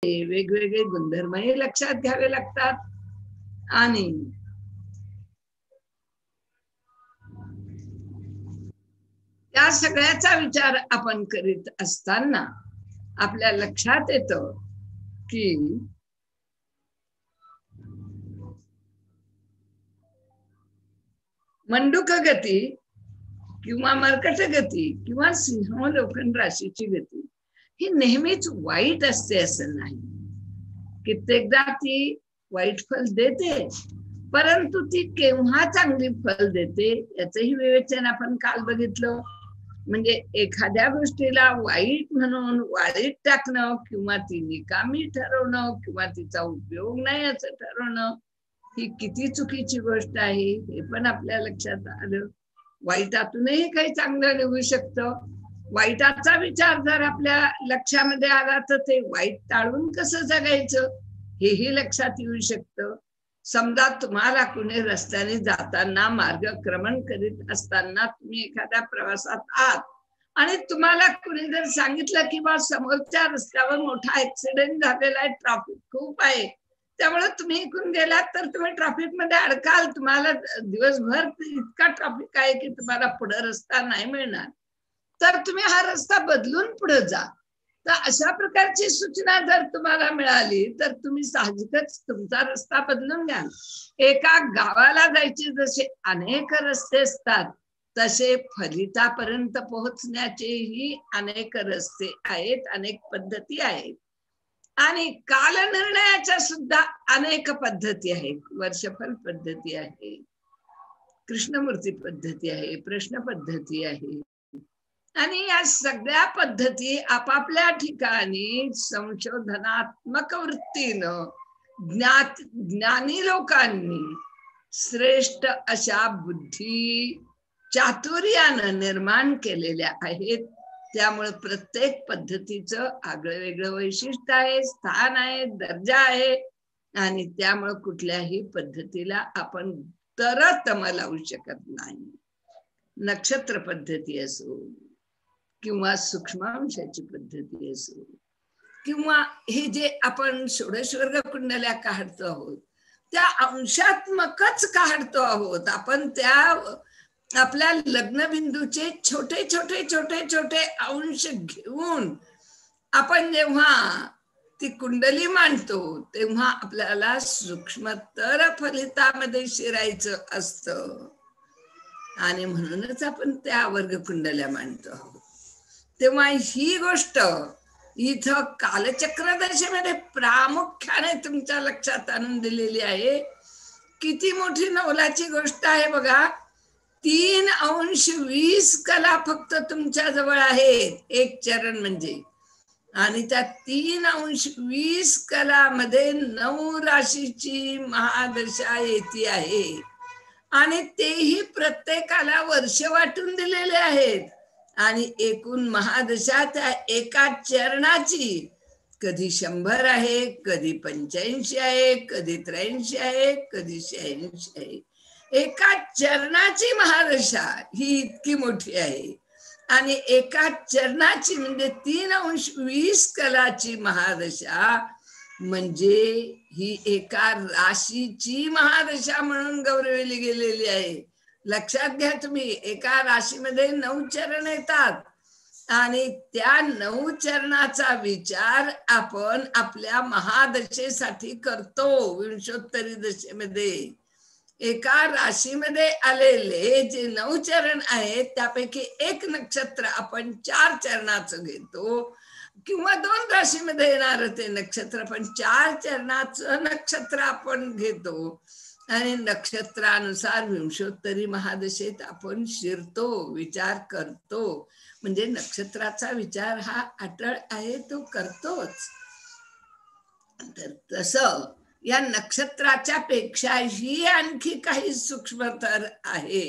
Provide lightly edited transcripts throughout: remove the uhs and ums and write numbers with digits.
वेगवेगळे गुणधर्मही लक्षात घ्यावे लागतात. आणि त्या सगळ्याचा विचार आपण करीत असताना आपल्या लक्षात येतं की मंडूक गती किंवा मर्कट गती किंवा सिंहावलोकन राशीची गती ही नेहमीच वाईट असते असं नाही. कित्येकदा ती वाईट फल देते, परंतु ती केव्हा चांगली फल देते याचंही विवेचन आपण काल बघितलं. म्हणजे एखाद्या गोष्टीला वाईट म्हणून वाईट टाकणं किंवा ती निकामी ठरवणं किंवा तिचा उपयोग नाही असं ठरवणं ही किती चुकीची गोष्ट आहे हे पण आपल्या लक्षात आलं. वाईटातूनही काही चांगलं निघू शकतं. वाईटाचा विचार जर आपल्या लक्षामध्ये आला तर ते वाईट टाळून कसं जगायचं हेही लक्षात येऊ शकतं. समजा तुम्हाला कुणी रस्त्याने जाताना मार्गक्रमण करीत असताना तुम्ही एखाद्या प्रवासात आहात आणि तुम्हाला कुणी जर सांगितलं की बा समोरच्या रस्त्यावर मोठा ऍक्सिडेंट झालेला आहे, ट्रॅफिक खूप आहे, त्यामुळे तुम्ही इकडून गेलात तर तुम्ही ट्रॅफिक मध्ये अडकाल, तुम्हाला दिवसभर इतका ट्रॅफिक आहे की तुम्हाला पुढे रस्ता नाही मिळणार, तर तुम्ही हा रस्ता बदलून पुढे जा. तर अशा प्रकारची सूचना जर तुम्हाला मिळाली तर तुम्ही साहजिकच तुमचा रस्ता बदलून घ्याल. एका गावाला जायचे जसे अनेक रस्ते असतात तसे फलितापर्यंत पोहोचण्याचेही अनेक रस्ते आहेत, अनेक पद्धती आहेत. आणि कालनिर्णयाच्या सुद्धा अनेक पद्धती आहेत. वर्षफल पद्धती आहे, कृष्णमूर्ती पद्धती आहे, प्रश्न पद्धती आहे. आणि या सगळ्या पद्धती आपापल्या ठिकाणी संशोधनात्मक वृत्तीनं ज्ञानी लोकांनी श्रेष्ठ अशा बुद्धी चातुर्यानं निर्माण केलेल्या आहेत. त्यामुळे प्रत्येक पद्धतीचं आगळं वेगळं वैशिष्ट्य आहे, स्थान आहे, दर्जा आहे. आणि त्यामुळे कुठल्याही पद्धतीला आपण तरतम लावू शकत नाही. नक्षत्र पद्धती असो किंवा सूक्ष्मांशाची पद्धती असो किंवा हे जे आपण षोडश वर्ग कुंडल्या काढतो आहोत त्या अंशात्मकच काढतो आहोत आपण. त्या आपल्या लग्नबिंदूचे छोटे छोटे छोटे छोटे अंश घेऊन आपण जेव्हा ती कुंडली मांडतो तेव्हा आपल्याला सूक्ष्मतर फलितामध्ये शिरायचं असतं. आणि म्हणूनच आपण त्या वर्ग कुंडल्या मांडतो आहोत. तेव्हा ही गोष्ट इथं कालचक्र दशेमध्ये प्रामुख्याने तुमच्या लक्षात आणून दिलेली आहे. किती मोठी नवलाची गोष्ट आहे बघा. 3°20 कला फक्त तुमच्या जवळ आहेत, एक चरण म्हणजे. आणि त्या 3°20 कलामध्ये 9 राशीची महादशा येते आहे. आणि तेही प्रत्येकाला वर्ष वाटून दिलेले आहेत. आणि एकूण महादशा त्या एका चरणाची कधी 100 आहे, कधी 85 आहे, कधी 83 आहे, कधी 86 आहे. एका चरणाची महादशा ही इतकी मोठी आहे. आणि एका चरणाची म्हणजे 3°20 कलाची महादशा म्हणजे ही एका राशीची महादशा म्हणून गौरवली गेलेली आहे. लक्षात घ्या तुम्ही, एका राशीमध्ये 9 चरण येतात आणि त्या 9 चरणाचा विचार आपण आपल्या महादशेसाठी करतो. विंशोत्तरी दशेमध्ये एका राशीमध्ये आलेले जे 9 चरण आहेत त्यापैकी एक नक्षत्र आपण 4 चरणाचं घेतो किंवा 2 राशीमध्ये येणार ते नक्षत्र पण 4 चरणाचं नक्षत्र आपण घेतो. आणि नक्षत्रानुसार विंशोत्तरी महादशेत आपण शिरतो, विचार करतो. म्हणजे नक्षत्राचा विचार हा अटळ आहे, तो करतोच. तर तसं या नक्षत्राच्या पेक्षाही आणखी काही सूक्ष्मतर आहे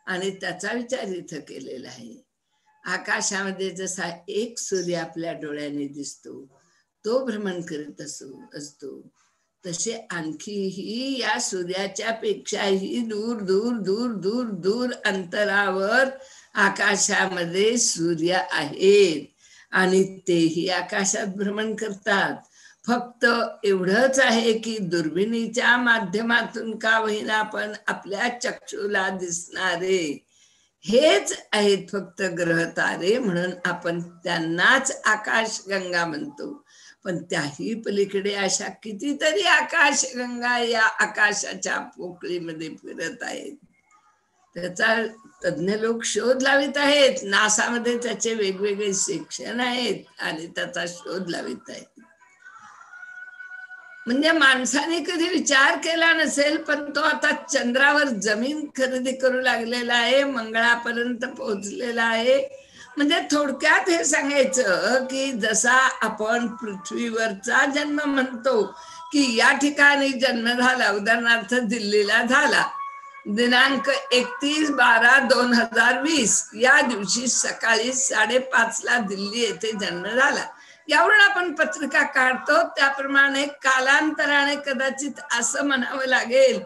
आणि त्याचा विचार इथं केलेला आहे. आकाशामध्ये जसा एक सूर्य आपल्या डोळ्याने दिसतो, तो भ्रमण करीत असतो, तसे आणखीही या सूर्याच्या पेक्षाही दूर दूर दूर दूर दूर अंतरावर आकाशामध्ये सूर्य आहेत आणि तेही आकाशात भ्रमण करतात. फक्त एवढंच आहे की दुर्बिणीच्या माध्यमातून का होईना आपण आपल्या चक्षुला दिसणारे हेच आहेत फक्त ग्रह तारे, म्हणून आपण त्यांनाच आकाशगंगा म्हणतो. पण त्याही पलीकडे अशा कितीतरी आकाशगंगा या आकाशाच्या पोकळीमध्ये फिरत आहेत. त्याचा तज्ञ लोक शोध लावित आहेत. नासामध्ये त्याचे वेगवेगळे सेक्शन आहेत आणि त्याचा शोध लावित आहेत. म्हणजे माणसाने कधी विचार केला नसेल, पण तो आता चंद्रावर जमीन खरेदी करू लागलेला आहे, मंगळापर्यंत पोहोचलेला आहे. म्हणजे थोडक्यात हे सांगायचं की जसा आपण पृथ्वीवरचा जन्म म्हणतो की या ठिकाणी जन्म झाला, उदाहरणार्थ दिल्लीला झाला, दिनांक 31/12/2020 या दिवशी सकाळी 5:30 दिल्ली येथे जन्म झाला. यावरून आपण पत्रिका काढतो. त्याप्रमाणे कालांतराने कदाचित असं म्हणावं लागेल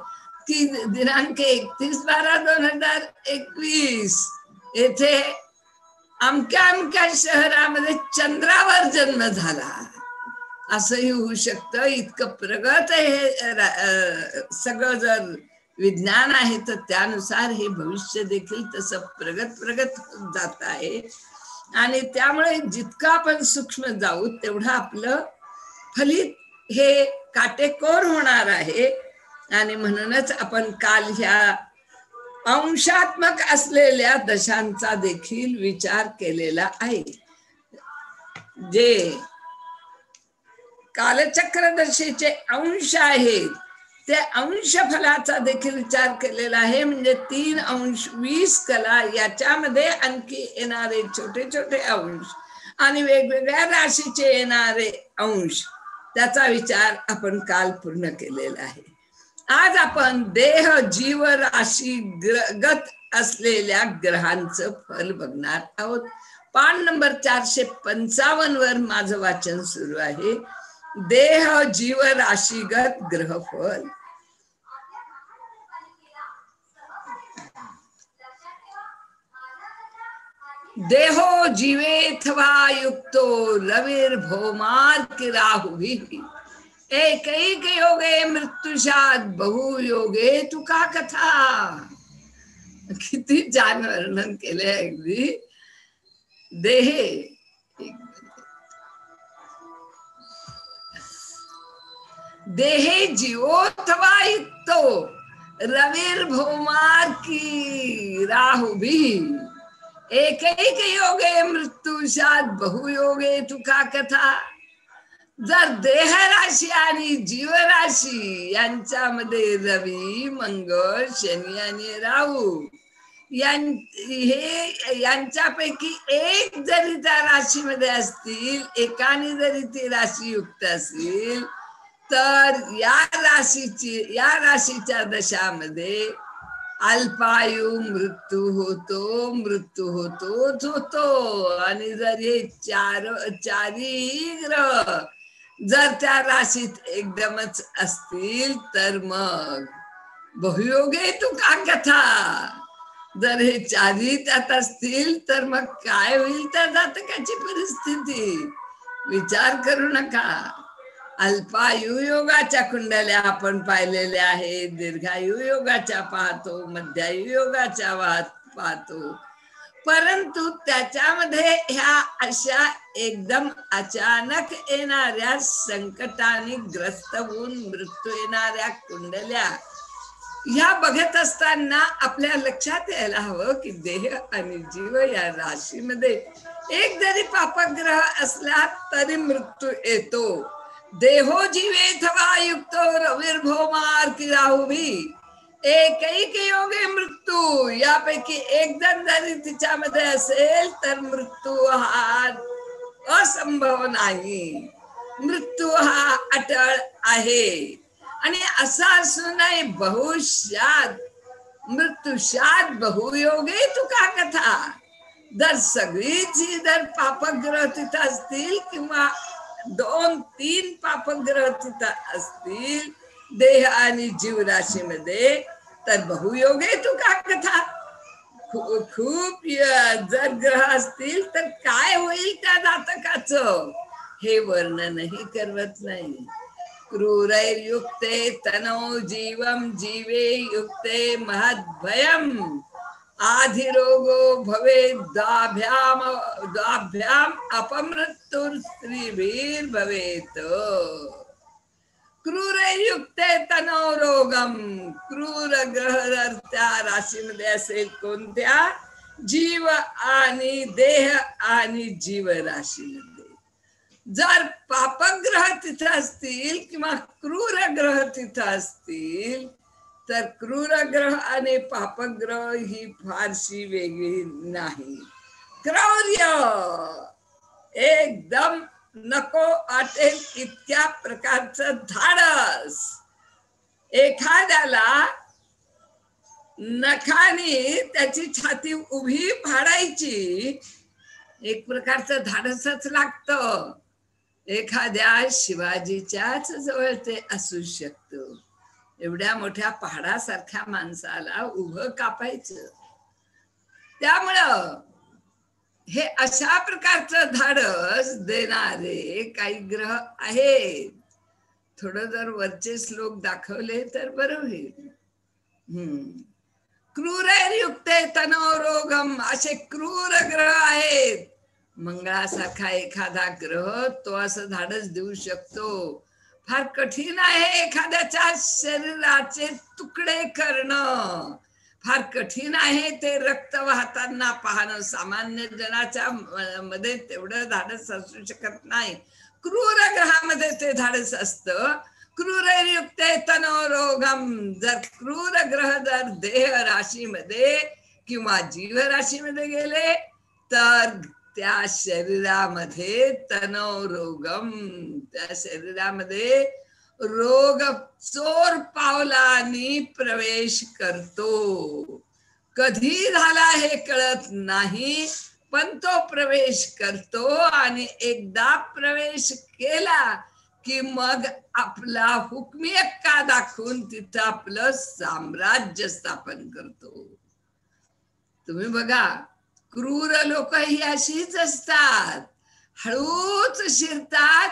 की दिनांक 31/12/2021 येथे अमक्या अमक्या शहरामध्ये चंद्रावर जन्म झाला, असंही होऊ शकतं. इतकं प्रगत हे सगळं जर विज्ञान आहे तर त्यानुसार हे भविष्य देखील तसं प्रगत जात आहे. आणि त्यामुळे जितकं आपण सूक्ष्म जाऊ तेवढं आपलं फलित हे काटेकोर होणार आहे. आणि म्हणूनच आपण काल ह्या अंशात्मक असलेल्या दशांचा देखील विचार केलेला आहे. जे कालचक्रदशीचे अंश आहेत ते अंश फलाचा देखील विचार केलेला आहे. म्हणजे 3 अंश 20 कला, याच्यामध्ये आणखी येणारे छोटे छोटे अंश आणि वेगवेगळ्या राशीचे येणारे अंश, त्याचा विचार आपण काल पूर्ण केलेला आहे. आज आपण देह जीव राशी गत असलेल्या ग्रहांचं फल बघणार आहोत. पान नंबर 455 वर माझं वाचन सुरू आहे. देह जीव राशीगत ग्रहफल. देहो जीवेथवा युक्तो रविर्भौमार्क राहुभिः एकैक योगे मृत्युशात बहुयोगे तुका कथा. किती छान वर्णन केले अगदी. देहे देहे जीवोथवा युक्तो रविर्भौमार्की राहुभिः एकैक योगे मृत्युशात बहुयोगे तुका कथा. जर देह राशी आणि जीवराशी यांच्यामध्ये रवी, मंगळ, शनी आणि राहू यांच्यापैकी एक जरी त्या राशीमध्ये असतील, एकाने जरी ती राशी युक्त असतील, तर या राशीच्या दशामध्ये अल्पायु मृत्यू होतोच होतो. आणि जर हे चारही ग्रह जर त्या राशीत एकदमच असतील तर मग बहुयोगे तुका कथा. जर हे चारही त्यात असतील तर मग काय होईल त्या जातकाची परिस्थिती, विचार करू नका. अल्पायु योगाच्या कुंडल्या आपण पाहिलेल्या आहेत, दीर्घायु योगाच्या पाहतो, मध्यायु योगाच्या पाहतो, परंतु त्याच्यामध्ये ह्या अशा एकदम अचानक येणाऱ्या संकटाने ग्रस्त होऊन मृत्यू येणाऱ्या कुंडल्या ह्या बघत असताना आपल्या लक्षात यायला हवं की देह आणि जीव या राशीमध्ये एक जरी पापग्रह असला तरी मृत्यू येतो. देहो जीवेथवा युक्तो रविर्भौमार्क राहुभिः एकैक योगे मृत्यू. यापैकी एक जण जरी तिच्यामध्ये असेल तर मृत्यू हा असंभव नाही, मृत्यू हा अटळ आहे. आणि असा असूनही बहुशात मृत्युशात बहुयोगे तुका कथा. जर सगळीच जर पापग्रह तिथं असतील किंवा 2-3 पापग्रह तिथं असतील देह आणि जीव राशीमध्ये, तर बहुयोगे तुका कथा. खूप जर ग्रह असतील तर काय होईल त्या जातकाचं हे वर्णनही करवत नाही. क्रूरैर्युक्ते तनो जीवम जीवे युक्ते महद्भयम् आधिरोगो भवेत् द्वाभ्याम अपमृत्युर्स्त्रीभिर्भवेत्. क्रूरयुक्ते तनो रोगम. क्रूर ग्रह त्या राशीमध्ये असेल कोणत्या? जीव आणि देह आणि जीव राशीमध्ये. जर पापग्रह तिथे असतील किंवा क्रूर ग्रह तिथे असतील तर क्रूर ग्रह आणि पापग्रह ही फारशी वेगळी नाही. क्रौर्य एकदम नको वाटेल इतक्या प्रकारचं धाडस. एखाद्याला नखाने त्याची छाती उभी फाडायची एक प्रकारचं धाडसच लागतं. एखाद्या शिवाजीच्याच जवळ ते असू शकतं. एवढ्या मोठ्या पहाडासारख्या माणसाला उभं कापायचं. त्यामुळं हे अशा प्रकारचं धाडस देणारे काही ग्रह आहेत. थोडं जर वरचे श्लोक दाखवले तर बरं होईल. क्रूरयुक्ते तनो रोगम असे क्रूर ग्रह आहेत. मंगळासारखा एखादा ग्रह तो असं धाडस देऊ शकतो. फार कठीण आहे एखाद्याच्या शरीराचे तुकडे करणं. फार कठीण आहे ते रक्त वाहताना पाहणं. सामान्य जनाच्या मध्ये तेवढं धाडस असू शकत नाही. क्रूर ग्रहामध्ये ते धाडस असतं. क्रूरयुक्ते तनो रोगम. जर क्रूर ग्रह जर देह राशीमध्ये किंवा जीव राशीमध्ये गेले तर त्या शरीरामध्ये तनो रोगम. त्या शरीरामध्ये रोग चोर पावलांनी प्रवेश करतो. कधी झाला हे कळत नाही पण तो प्रवेश करतो आणि एकदा प्रवेश केला की मग आपला हुकमी अक्का दाखवून तिथं आपलं साम्राज्य स्थापन करतो. तुम्ही बघा क्रूर लोक ही अशीच असतात. हळूच शिरतात,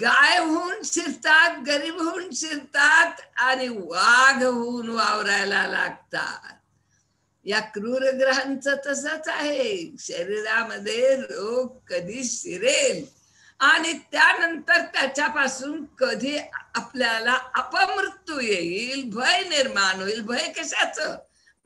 गाय होऊन शिरतात, गरीब होऊन शिरतात आणि वाघ होऊन वावरायला लागतात. या क्रूर ग्रहांचं तसंच आहे. शरीरामध्ये रोग कधी शिरेल आणि त्यानंतर त्याच्यापासून कधी आपल्याला अपमृत्यू येईल, भय निर्माण होईल. भय कशाचं?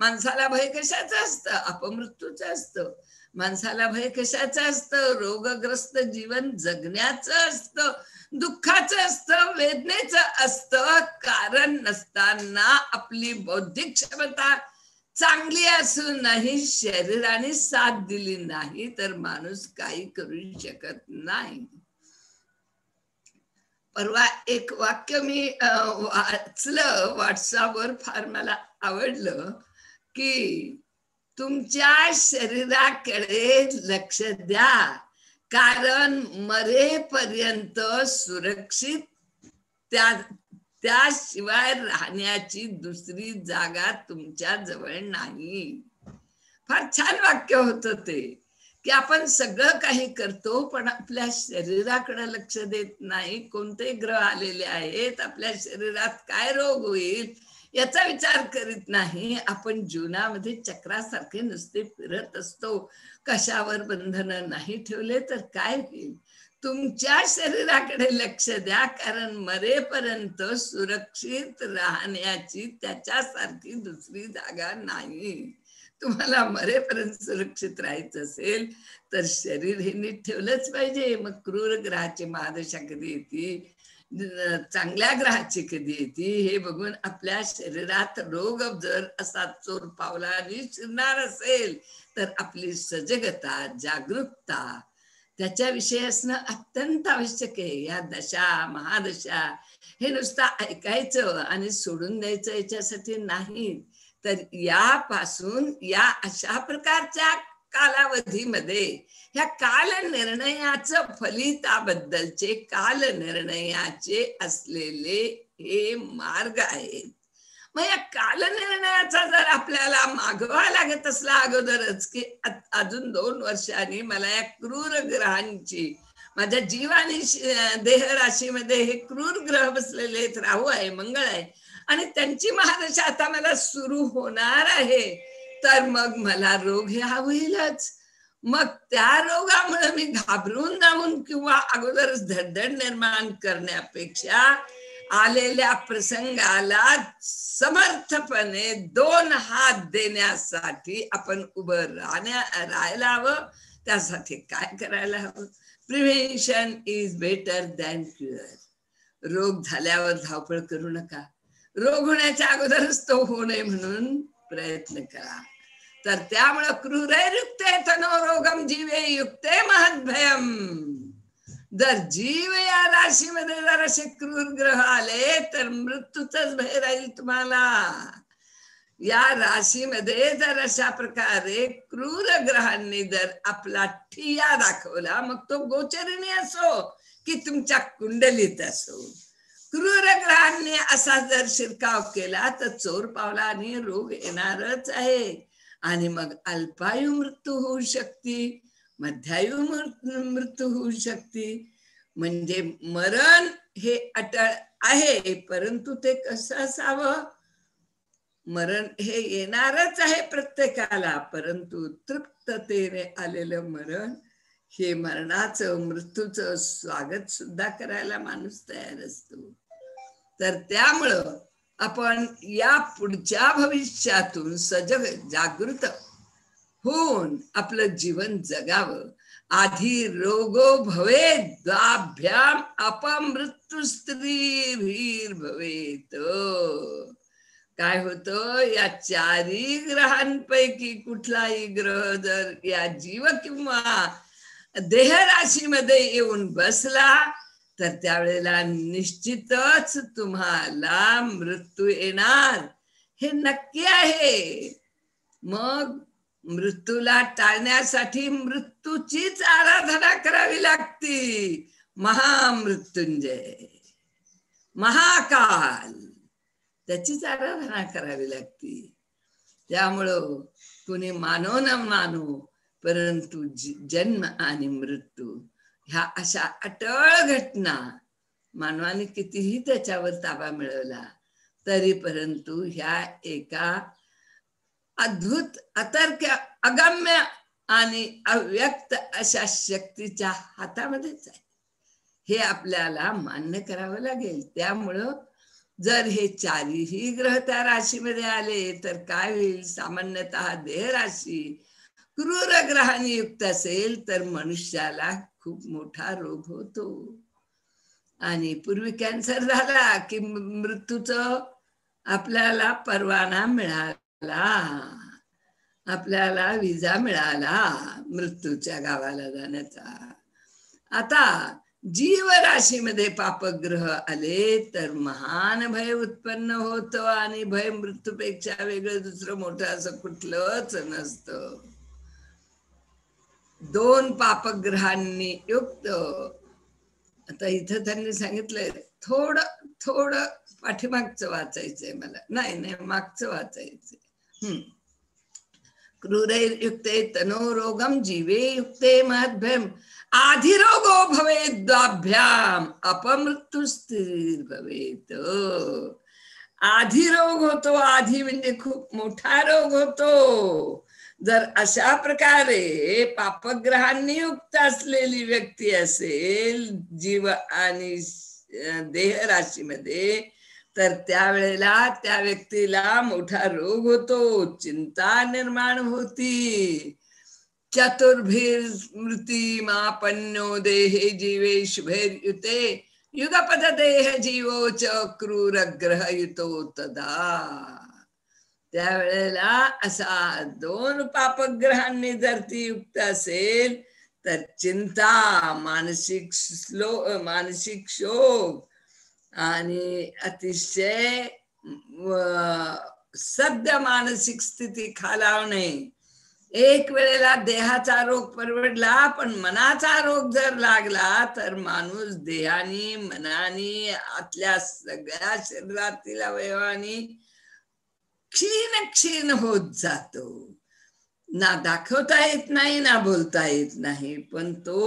माणसाला भय कशाचं असतं? अपमृत्यूचं असतं. माणसाला भय कशाचं असतं? रोगग्रस्त जीवन जगण्याचं असतं, दुःखाचं असतं, वेदनेचं असतं. कारण नसताना आपली बौद्धिक क्षमता चांगली असूनही शरीराने साथ दिली नाही तर माणूस काही करू शकत नाही. परवा एक वाक्य मी वाचलं व्हॉट्सअपवर, फार मला आवडलं की तुमच्या शरीराकडे लक्ष द्या कारण मरेपर्यंत सुरक्षित त्याशिवाय राहण्याची दुसरी जागा तुमच्या जवळ नाही. फार छान वाक्य होतं ते की आपण सगळं काही करतो पण आपल्या शरीराकडे लक्ष देत नाही. कोणते ग्रह आलेले आहेत, आपल्या शरीरात काय रोग होईल याचा विचार करीत नाही. आपण जीवनामध्ये चक्रासारखे नुसते फिरत असतो. कशावर बंधन नाही ठेवले तर काय होईल? तुमच्या शरीराकडे लक्ष द्या कारण मरेपर्यंत सुरक्षित राहण्याची त्याच्यासारखी दुसरी जागा नाही. तुम्हाला मरेपर्यंत सुरक्षित राहायचं असेल तर शरीर हे नीट ठेवलंच पाहिजे. मग क्रूर ग्रहाची महादशा कधी येते, चांगल्या ग्रहाची कधी येते हे बघून आपल्या शरीरात रोग जर असा चोर पावलाने शिरणार असेल तर आपली सजगता, जागरूकता त्याच्याविषयी असणं अत्यंत आवश्यक आहे. या दशा महादशा हे नुसतं ऐकायचं आणि सोडून द्यायचं याच्यासाठी नाही तर यापासून या अशा प्रकारच्या कालावधीमध्ये ह्या कालनिर्णयाचं फलिताबद्दलचे कालनिर्णयाचे असलेले हे मार्ग आहेत. मग या कालनिर्णयाचा जर आपल्याला मागवा लागत असला अगोदरच की अजून 2 वर्षांनी मला या क्रूर ग्रहांची माझ्या जीव आणि देह राशीमध्ये हे क्रूर ग्रह बसलेले आहेत, राहू आहे, मंगळ आहे, आणि त्यांची महादशा आता मला सुरू होणार आहे, तर मग मला रोग हे हा होईलच. मग त्या रोगामुळे मी घाबरून जाऊन किंवा अगोदरच धडधड निर्माण करण्यापेक्षा आलेल्या प्रसंगाला समर्थपणे 2 हात देण्यासाठी आपण उभं राहायला हवं. त्यासाठी काय करायला हवं? Prevention is better than cure. रोग झाल्यावर धावपळ करू नका, रोग होण्याच्या अगोदरच तो होऊ नये म्हणून प्रयत्न करा. तर त्यामुळं क्रूरैर्युक्ते तनो रोगम जीवे युक्ते महद्भयम. जर जीव या राशीमध्ये जर असे क्रूर ग्रह आले तर मृत्यूच भय राहील तुम्हाला. या राशीमध्ये जर अशा प्रकारे क्रूर ग्रहांनी जर आपला ठिया दाखवला, मग तो गोचरिणी असो की तुमच्या कुंडलीत असो, क्रूर ग्रहांनी असा जर शिरकाव केला तर चोर पावला आणि रोग येणारच आहे. आणि मग अल्पायू मृत्यू होऊ शकते, मध्यायू मृत्यू होऊ शकते. म्हणजे मरण हे अटळ आहे, परंतु ते कसं असावं? मरण हे येणारच आहे प्रत्येकाला, परंतु तृप्ततेने आलेलं मरण हे मरणाचं, मृत्यूचं स्वागत सुद्धा करायला माणूस तयार असतो. तर त्यामुळं आपण या पुढच्या भविष्यातून सजग जागृत होऊन आपलं जीवन जगावं. आधी रोगो भवे द्वाभ्याम अपमृत्यू स्त्री भीर भवेत. काय होतं? या 4 ग्रहांपैकी कुठलाही ग्रह जर या जीव किंवा देह राशीमध्ये येऊन बसला तर त्यावेळेला निश्चितच तुम्हाला मृत्यू येणार, हे नक्की आहे. मग मृत्यूला टाळण्यासाठी मृत्यूचीच आराधना करावी लागती. महामृत्युंजय, महाकाल, त्याचीच आराधना करावी लागती. त्यामुळं कुणी मानो न मानो, परंतु जन्म आणि मृत्यू ह्या अशा अटळ घटना, मानवाने कितीही त्याच्यावर ताबा मिळवला तरी परंतु ह्या एका अद्भुत, अतर्क, अगम्य आणि अव्यक्त अशा शक्तीच्या हातामध्येच आहे, हे आपल्याला मान्य करावं लागेल. त्यामुळं जर हे 4ही ग्रह त्या राशीमध्ये आले तर काय होईल? सामान्यतः देह राशी क्रूर ग्रहांनी युक्त असेल तर मनुष्याला खूप मोठा रोग होतो. आणि पूर्वी कॅन्सर झाला की मृत्यूचं आपल्याला परवाना मिळाला, आपल्याला विजा मिळाला मृत्यूच्या गावाला जाण्याचा. आता जीव राशीमध्ये पापग्रह आले तर महान भय उत्पन्न होतं, आणि भय मृत्यूपेक्षा वेगळं दुसरं मोठं असं कुठलंच नसतं. 2 पापग्रहांनी युक्त. आता इथं त्यांनी सांगितलंय, थोडं पाठीमागचं वाचायचंय मला, नाही मागचं वाचायचंय. क्रूरैर्युक्ते तनो रोगम जीवे युक्ते महद्भयम आधिरोगो भवेत द्वाभ्याम अपमृत्यू स्थिर भवेत. आधी रोग होतो, आधी म्हणजे खूप मोठा रोग होतो. जर अशा प्रकारे पापग्रहांनी युक्त असलेली व्यक्ती असेल जीव आणि देह राशीमध्ये, तर त्यावेळेला त्या व्यक्तीला मोठा रोग होतो, चिंता निर्माण होती. चतुर्भीर स्मृतिमापन्नो देहे जीवे शुभैर्युते युगपद देह जीवो च क्रूर ग्रह युतो तदा. त्यावेळेला असा 2 पापग्रहांनी जर ती युक्त असेल तर चिंता, मानसिक शोक आणि अतिशय सद्य मानसिक स्थिती खालावणे. एक वेळेला देहाचा रोग परवडला, पण मनाचा रोग जर लागला तर माणूस देहानी, मनानी, आतल्या सगळ्या शरीरातील अवयवानी क्षीण होत जातो. ना दाखवता येत नाही, ना बोलता येत नाही, पण तो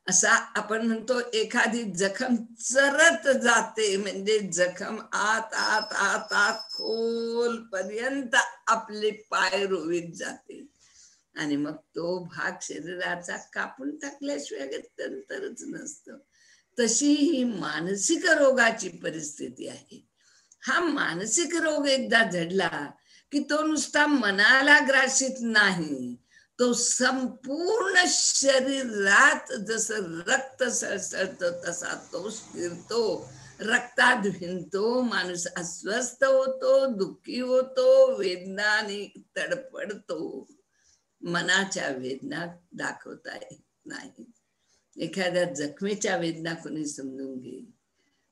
असा आपण म्हणतो एखादी जखम चरत जाते, म्हणजे जखम आत आत आत आत खोल पर्यंत आपले पाय रोवीत जाते आणि मग तो भाग शरीराचा कापून टाकल्याशिवाय गत्यंतरच नसतं. तशी ही मानसिक रोगाची परिस्थिती आहे. हा मानसिक रोग एकदा जडला की तो नुसता मनाला ग्रासित नाही, तो संपूर्ण शरीरात जसं रक्त सळसळतं तसा तो शिरतो, रक्तात भिनतो, माणूस अस्वस्थ होतो, दुःखी होतो, वेदनाने तडफडतो. मनाच्या वेदना दाखवता येत नाही. एखाद्या जखमेच्या वेदना कोणी समजून घेईल?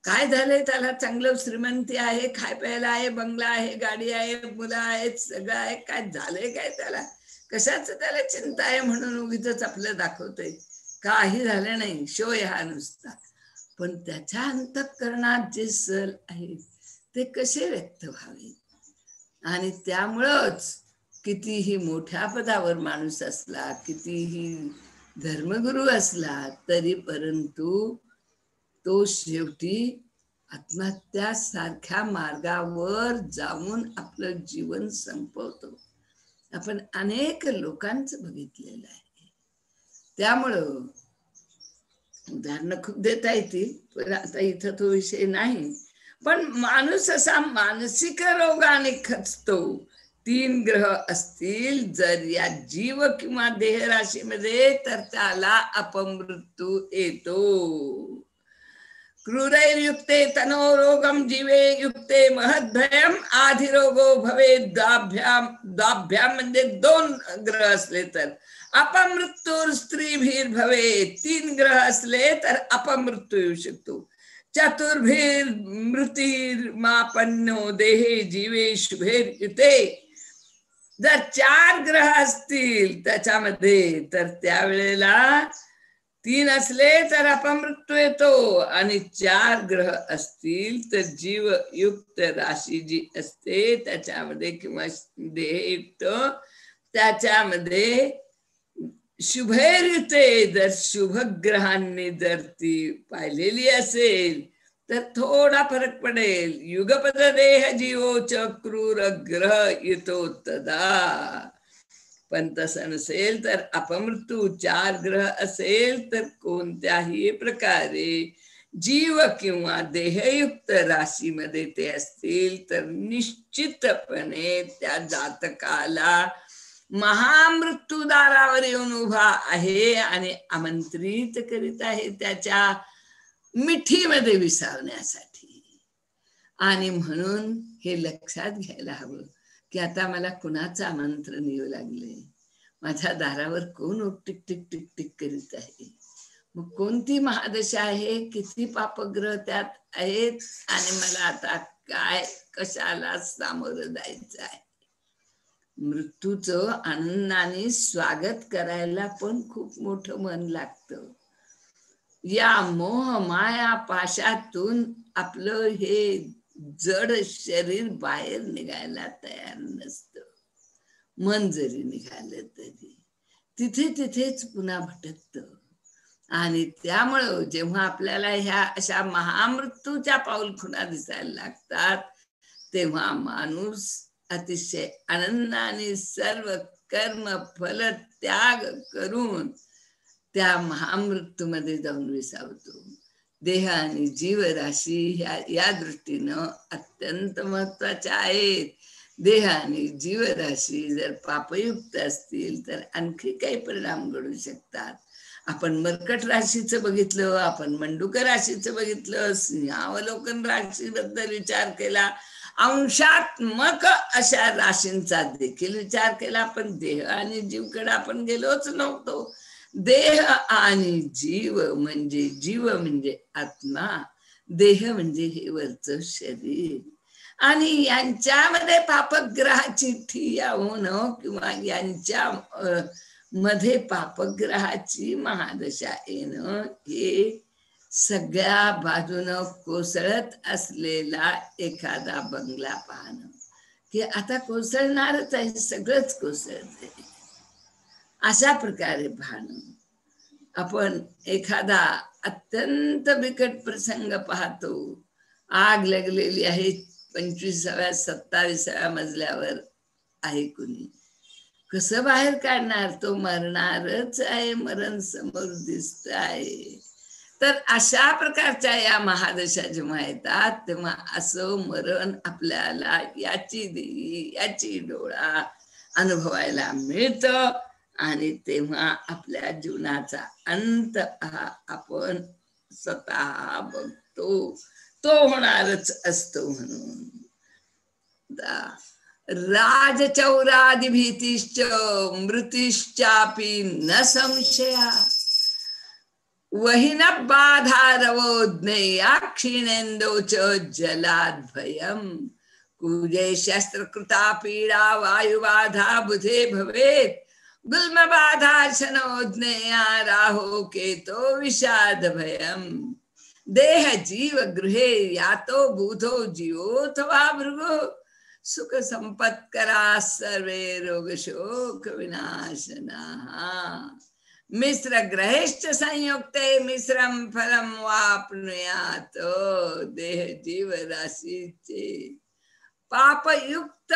काय झालंय त्याला? चांगलं श्रीमंती आहे, खाय प्यायला आहे, बंगला आहे, गाडी आहे, मुलं आहेत, सगळं आहे, काय झालंय काय त्याला? कशाच त्याला चिंता आहे म्हणून उगीच आपलं दाखवतोय? काही झालं नाही, शो हा नुसता. पण त्याच्या अंतःकरणात जे सल आहे ते कसे व्यक्त व्हावे? आणि त्यामुळंच कितीही मोठ्या पदावर माणूस असला, कितीही धर्मगुरू असला, तरी परंतु तो शेवटी आत्महत्यासारख्या मार्गावर जाऊन आपलं जीवन संपवतो. आपण अनेक लोकांचं बघितलेलं आहे. त्यामुळं उदाहरणं खूप देता येतील, पण आता इथं तो विषय नाही. पण माणूस असा मानसिक रोगाने खचतो. 3 ग्रह असतील जर या जीव किंवा देह राशीमध्ये, तर त्याला अपमृत्यू येतो. क्रूरैर्युक्ते तनो रोगम जीवे युक्ते महद्भयम आधिरोगो भवे दाभ्याम म्हणजे 2 ग्रह असले तर अपमृत्यू स्त्रीभीर भवे. 3 ग्रह असले तर अपमृत्यू येऊ शकतो. चतुर्भीर मृतिर्मापन्नो देहे जीवे शुभेर युते. जर 4 ग्रह असतील त्याच्यामध्ये तर त्यावेळेला 3 असले तर अपमृत्यू येतो, आणि 4 ग्रह असतील तर जीवयुक्त राशी जी असते त्याच्यामध्ये किंवा देहयुक्त त्याच्यामध्ये शुभैर्युते. जर शुभ ग्रहांनी जर ती पाहिलेली असेल तर थोडा फरक पडेल. युगपद देह जीवोच क्रूर ग्रह येतो तदा. पण तसं नसेल तर अपमृत्यू 4 ग्रह असेल तर कोणत्याही प्रकारे जीव किंवा देहयुक्त राशीमध्ये ते असतील तर निश्चितपणे त्या जातकाला महामृत्यू दारावर येऊन उभा आहे आणि आमंत्रित करीत आहे त्याच्या मिठीमध्ये विसावण्यासाठी. आणि म्हणून हे लक्षात घ्यायला हवं की आता मला कुणाचं आमंत्रण येऊ लागले, माझ्या दारावर कोण टिक टिक टिक टिक करीत आहे, मग कोणती महादशा आहे, किती पापग्रह त्यात आहेत, आणि मला आता काय कशाला सामोरं जायचं आहे. मृत्यूचं आनंदाने स्वागत करायला पण खूप मोठं मन लागतं. या मोह माया पाशातून आपलं हे जड शरीर बाहेर निघायला तयार नसतं. मन जरी निघालं तरी तिथे तिथेच पुन्हा भटकतं. आणि त्यामुळं जेव्हा आपल्याला ह्या अशा महामृत्यूच्या पाऊलखुणा दिसायला लागतात तेव्हा माणूस अतिशय आनंदाने सर्व कर्म फल त्याग करून त्या महामृत्यूमध्ये जाऊन विसावतो. देह आणि जीवराशी या दृष्टीनं अत्यंत महत्वाच्या आहेत. देह आणि जीवराशी जर पापयुक्त असतील तर आणखी काही परिणाम घडू शकतात. आपण मर्कट राशीचं बघितलं, आपण मंडूक राशीचं बघितलं, सिंहावलोकन राशीबद्दल विचार केला, अंशात्मक अशा राशींचा देखील विचार केला. पण देह आणि जीवकडे आपण गेलोच नव्हतो. देह आणि जीव म्हणजे आत्मा, देह म्हणजे हे वरचं शरीर, आणि यांच्यामध्ये पापग्रहाची ठिय्या होणं किंवा यांच्या मध्ये पापग्रहाची महादशा येणं हे सगळ्या बाजूनं कोसळत असलेला एखादा बंगला पाहणं की आता कोसळणारच आहे, सगळंच कोसळत आहे, अशा प्रकारे पाहणं. आपण एखादा अत्यंत बिकट प्रसंग पाहतो, आग लागलेली आहे 25व्या 27व्या मजल्यावर आहे, कुणी कसं बाहेर काढणार? तो मरणारच आहे, मरण समोर दिसत आहे. तर अशा प्रकारच्या या महादशा जेव्हा येतात तेव्हा असं मरण आपल्याला याची डोळा अनुभवायला मिळतं, आणि तेव्हा आपल्या जीवनाचा अंत हा आपण स्वतः बघतो, तो होणारच असतो. म्हणून राजचौरादि भीतिश्च मृतिश्चापि न संशया, वहिन बाधारवो ज्ञेया क्षीणेन्दो च जलाद् भयम्, कूजे शस्त्रकृता पीडा वायुबाधा बुधे भवेत्, गुल्म बाधा शनो ज्ञेया राहो केतो विषाद भयम्, देह जीव गृहे यातो बूधो जीवोऽथवा भृगो, सुख संपत्करा सर्वे रोग शोक विनाशनाः, मिश्र ग्रहेश्च संयुक्ते मिश्रम फलम वाप्नुयात, देह जीव राशीचे पापयुक्त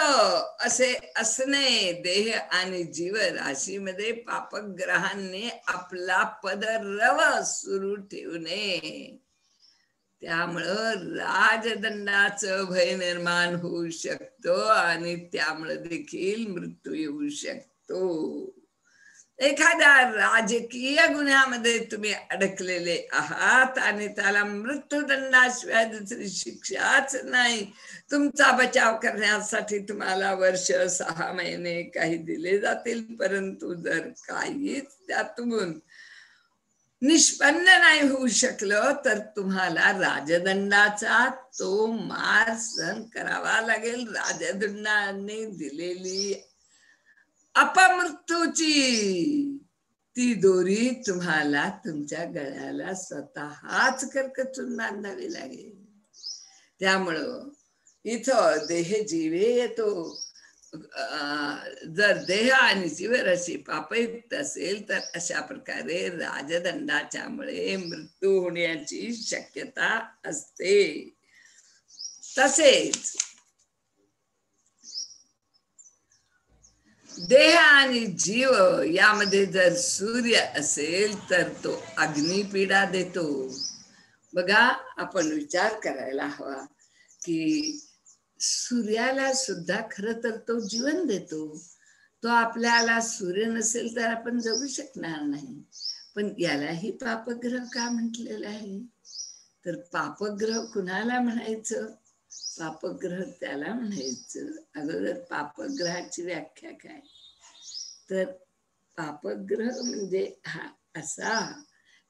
असे असणे, देह आणि जीव राशीमध्ये पापग्रहांनी आपला पदरव सुरू ठेवणे, त्यामुळं राजदंडाचं भय निर्माण होऊ शकतो आणि त्यामुळे देखील मृत्यू येऊ शकतो. एखाद्या राजकीय गुन्ह्यामध्ये तुम्ही अडकलेले आहात आणि त्याला मृत्यूदंडाशिवाय दुसरी शिक्षाच नाही, तुमचा बचाव करण्यासाठी तुम्हाला वर्ष 6 महिने काही दिले जातील, परंतु जर काहीच त्यातून निष्पन्न नाही होऊ शकलं तर तुम्हाला राजदंडाचा तो मार सहन करावा लागेल. राजदंडाने दिलेली अपमृत्यूची ती दोरी तुम्हाला तुमच्या गळ्याला स्वतःच करकचून बांधावी लागेल. त्यामुळं इथं देह जीवे येतो, जर देह आणि जीवराशी पापयुक्त असेल तर अशा प्रकारे राजदंडाच्यामुळे मृत्यू होण्याची शक्यता असते. तसेच देह आणि जीव यामध्ये जर सूर्य असेल तर तो अग्निपीडा देतो. बघा, आपण विचार करायला हवा की सूर्याला सुद्धा खरं तर तो जीवन देतो. तो आपल्याला सूर्य नसेल तर आपण जगू शकणार नाही. पण यालाही पापग्रह का म्हटलेलं आहे? तर पापग्रह कुणाला म्हणायचं? पापग्रह त्याला म्हणायचं. अगोदर पापग्रहाची व्याख्या काय? तर पापग्रह म्हणजे हा असा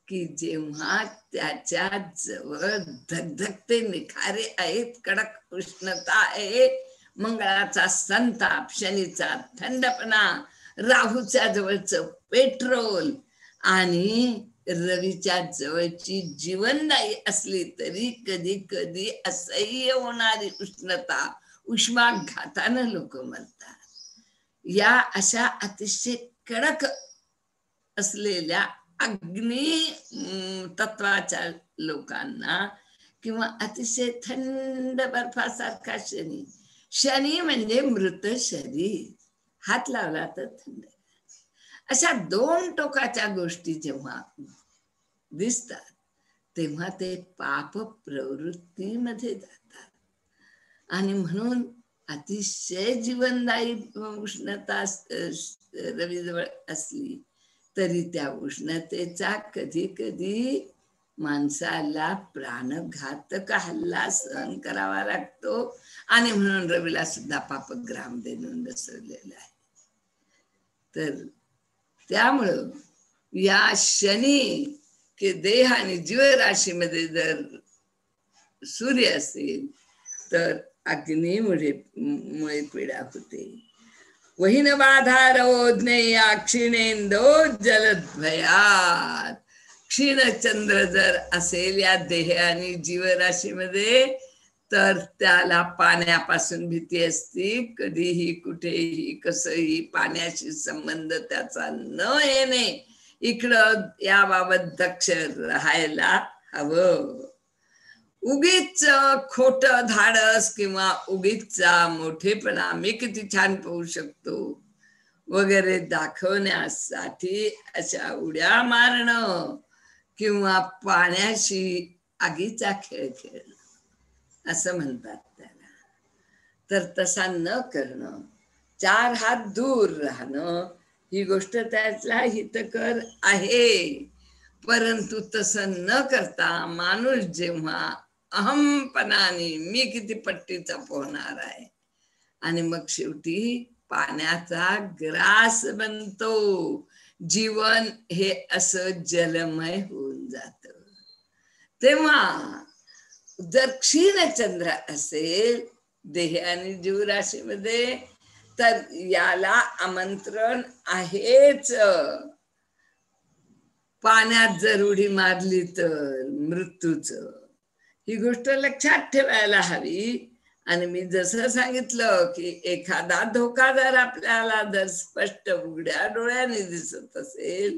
की जेव्हा त्याच्या जवळ धगधगते निखारे आहेत, कडक उष्णता आहे, मंगळाचा संताप, शनीचा थंडपणा, राहूच्या जवळचं पेट्रोल आणि रवीच्या जवळची जीवनदायी असली तरी कधी कधी असह्य होणारी उष्णता, उष्माघातानं लोक मरतात. या अशा अतिशय कडक असलेल्या अग्नी तत्वाच्या लोकांना किंवा अतिशय थंड बर्फासारखा शनी, शनी म्हणजे मृत शरीर, हात लावला तर थंड, अशा 2 टोकाच्या गोष्टी जेव्हा दिसतात तेव्हा ते पाप प्रवृत्तीमध्ये जातात. आणि म्हणून अतिशय जीवनदायी उष्णता रवीजवळ असली तरी त्या उष्णतेचा कधी कधी माणसाला प्राणघातक हल्ला सहन करावा लागतो. आणि म्हणून रवीला सुद्धा पापग्रहामध्ये नोंद बसवलेला आहे. तर त्यामुळं या शनी की देह आणि जीवराशीमध्ये जर सूर्य असेल तर अग्नीमुळे पीडा होते. वहीन बाधारवो ज्ञेया क्षीणेन्दो जलद्भयात्, क्षीण चंद्र जर असेल या देह आणि जीवराशीमध्ये तर त्याला पाण्यापासून भीती असते. कधीही कुठेही कसंही पाण्याशी संबंध त्याचा न येणे इकडं याबाबत दक्ष राहायला हवं. उगीच खोट धाडस किंवा उगीचचा मोठेपणा मी किती छान पाहू शकतो वगैरे दाखवण्यासाठी अशा उड्या मारणं किंवा पाण्याशी आगीचा खेळ खेळणं असं म्हणतात त्याला. तर तसा न करणं, 4 हात दूर राहणं ही गोष्ट त्यातला हितकर आहे. परंतु तसं न करता माणूस जेव्हा अहमपणाने मी किती पट्टीचा पोहणार आहे आणि मग शेवटी पाण्याचा ग्रास बनतो, जीवन हे असं जलमय होऊन जात. तेव्हा जर क्षीणचंद्र असेल देह आणि जीव राशीमध्ये तर याला आमंत्रण आहेच. पाण्यात जर उडी मारली तर मृत्यूच, ही गोष्ट लक्षात ठेवायला हवी. आणि मी जसं सांगितलं की एखादा धोका जर आपल्याला जर स्पष्ट उघड्या डोळ्याने दिसत असेल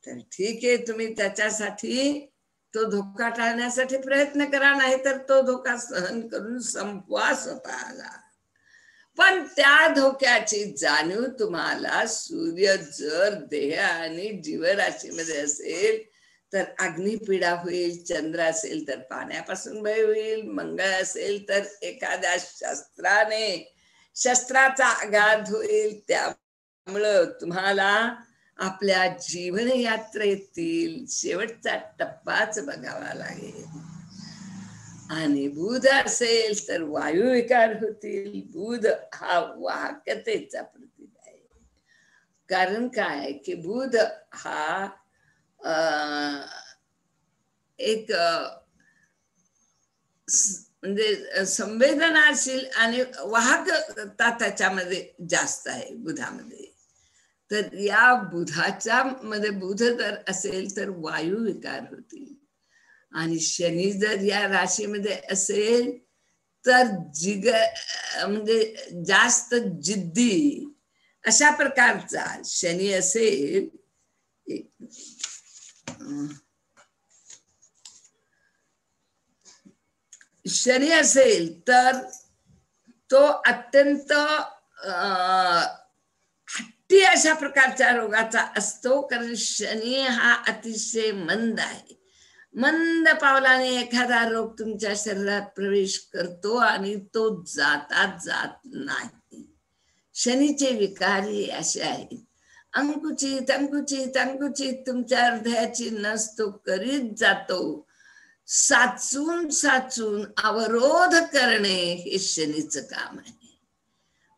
तर ठीक आहे, तुम्ही त्याच्यासाठी तो धोका टाळण्यासाठी प्रयत्न करा, नाही तर तो धोका सहन करून संपवा स्वतःला. पण त्या धोक्याची जाणीव तुम्हाला सूर्य जर देह आणि जीवराशीमध्ये असेल तर अग्निपीडा होईल, चंद्र असेल तर पाण्यापासून भय होईल, मंगळ असेल तर एखाद्या शस्त्राचा आघात होईल. त्यामुळं तुम्हाला आपल्या जीवन यात्रेतील शेवटचा टप्पाच बघावा लागेल. आणि बुध असेल तर वायू विकार होतील. बुध हा वाहकतेचा प्रतीक आहे. कारण काय की बुध हा एक म्हणजे संवेदनाशील आणि वाहकता त्याच्यामध्ये जास्त आहे बुधामध्ये. तर या बुधाच्या मध्ये बुध जर असेल तर वायू विकार होतील. आणि शनी जर या राशीमध्ये असेल तर म्हणजे जास्त जिद्दी अशा प्रकारचा शनी असेल. शनी असेल तर तो अत्यंत हट्टी अशा प्रकारच्या रोगाचा असतो. कारण शनी हा अतिशय मंद आहे. मंद पावलाने एखादा रोग तुमच्या शरीरात प्रवेश करतो आणि तो जातात जात नाही. शनीचे विकारी असे आहेत. अंकुचित अंकुचित अंकुचित तुमच्या हृदयाची नस तो करीत जातो. साचून साचून अवरोध करणे हे शनीचं काम आहे.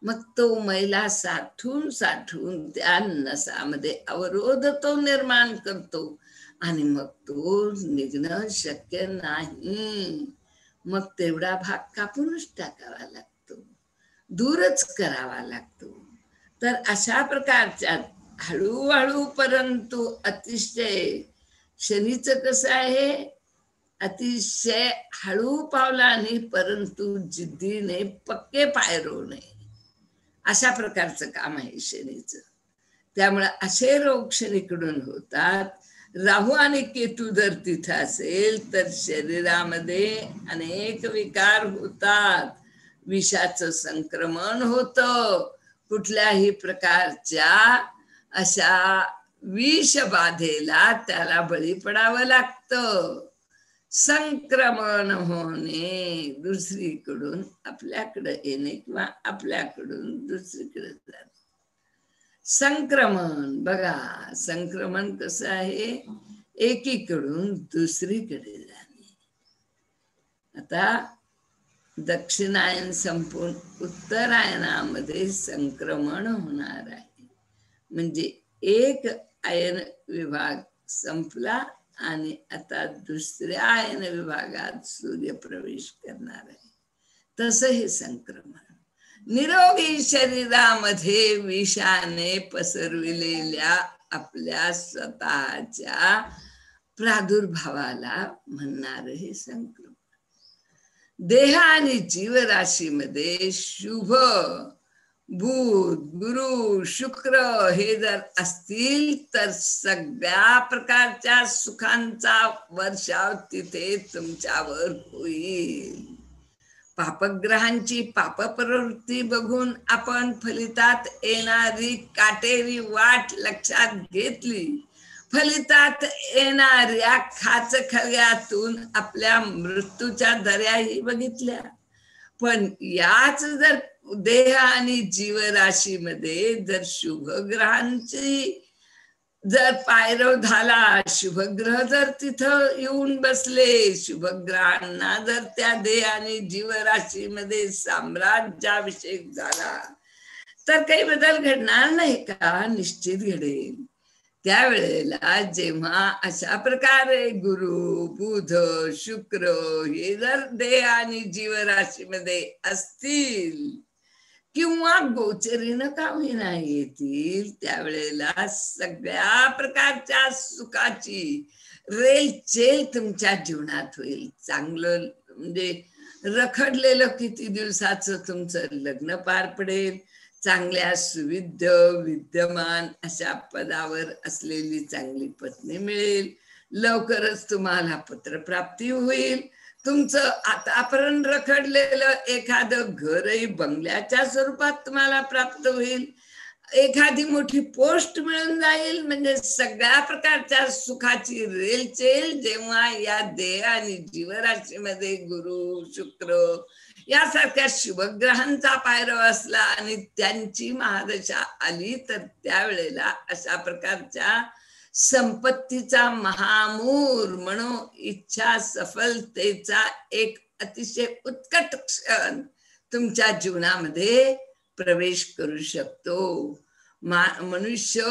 मग तो मैला साठून साठून त्या नसामध्ये अवरोध तो निर्माण करतो आणि मग तो निघणं शक्य नाही. मग तेवढा भाग कापूनच टाकावा लागतो, दूरच करावा लागतो. तर अशा प्रकारच्या हळूहळू परंतु अतिशय शनीचं कसं आहे, अतिशय हळू पावलाने परंतु जिद्दीने पक्के पाय रोवणे अशा प्रकारचं काम आहे शनीचं. त्यामुळे असे रोग शनीकडून होतात. राहू आणि केतू जर तिथं असेल तर शरीरामध्ये अनेक विकार होतात. विषाचं संक्रमण होतं. कुठल्याही प्रकारच्या अशा विषबाधेला त्याला बळी पडावं लागतं. संक्रमण होणे, दुसरीकडून आपल्याकडे येणे किंवा आपल्याकडून दुसरीकडे जाणे. संक्रमण बघा, संक्रमण कसं आहे, एकीकडून दुसरीकडे जाणे. आता दक्षिणायन संपून उत्तरायणामध्ये संक्रमण होणार आहे. म्हणजे एक आयन विभाग संपला आणि आता दुसऱ्या आयन विभागात सूर्य प्रवेश करणार आहे. तसं हे संक्रमण निरोगी शरीरामध्ये विषाने पसरविलेल्या आपल्या स्वतःच्या प्रादुर्भावाला म्हणणार हे संक्रमण. देह आणि जीवराशीमध्ये शुभ बुध, गुरु, शुक्र हे जर असतील तर सगळ्या प्रकारच्या सुखांचा वर्षाव तिथे तुमच्यावर होईल. पापग्रहांची पाप प्रवृत्ती बघून आपण फलितात येणारी काटेरी वाट लक्षात घेतली, फलितात येणाऱ्या खाचखळग्यातून आपल्या मृत्यूच्या दऱ्याही बघितल्या. पण याच जर देह आणि जीवराशीमध्ये जर शुभग्रहांची जर पायरव झाला, शुभग्रह जर तिथं येऊन बसले, शुभग्रहांना जर त्या देह आणि जीवराशीमध्ये साम्राज्याभिषेक झाला, तर काही बदल घडणार नाही का? निश्चित घडेल. त्यावेळेला जेव्हा अशा प्रकारे गुरु, बुध, शुक्र हे जर देह आणि जीवराशीमध्ये असतील किंवा गोचरीनं का होईना येतील, त्यावेळेला सगळ्या प्रकारच्या सुखाची रेलचेल तुमच्या जीवनात होईल. चांगलं म्हणजे रखडलेलं किती दिवसाचं तुमचं लग्न पार पडेल, चांगल्या सुविद्य विद्यमान अशा पदावर असलेली चांगली पत्नी मिळेल, लवकरच तुम्हाला पत्रप्राप्ती होईल, तुमचं आतापर्यंत रखडलेलं एखादं घरही बंगल्याच्या स्वरूपात तुम्हाला प्राप्त होईल, एखादी मोठी पोस्ट मिळून जाईल. म्हणजे सगळ्या प्रकारच्या सुखाची रेलचेल जेव्हा या देह आणि जीवराशीमध्ये गुरु, शुक्र यासारख्या शुभग्रहांचा पायरव असला आणि त्यांची महादशा आली, तर त्यावेळेला अशा प्रकारच्या संपत्तीचा महामूर म्हणून इच्छा सफलतेचा एक अतिशय उत्कट क्षण तुमच्या जीवनामध्ये प्रवेश करू शकतो. मनुष्य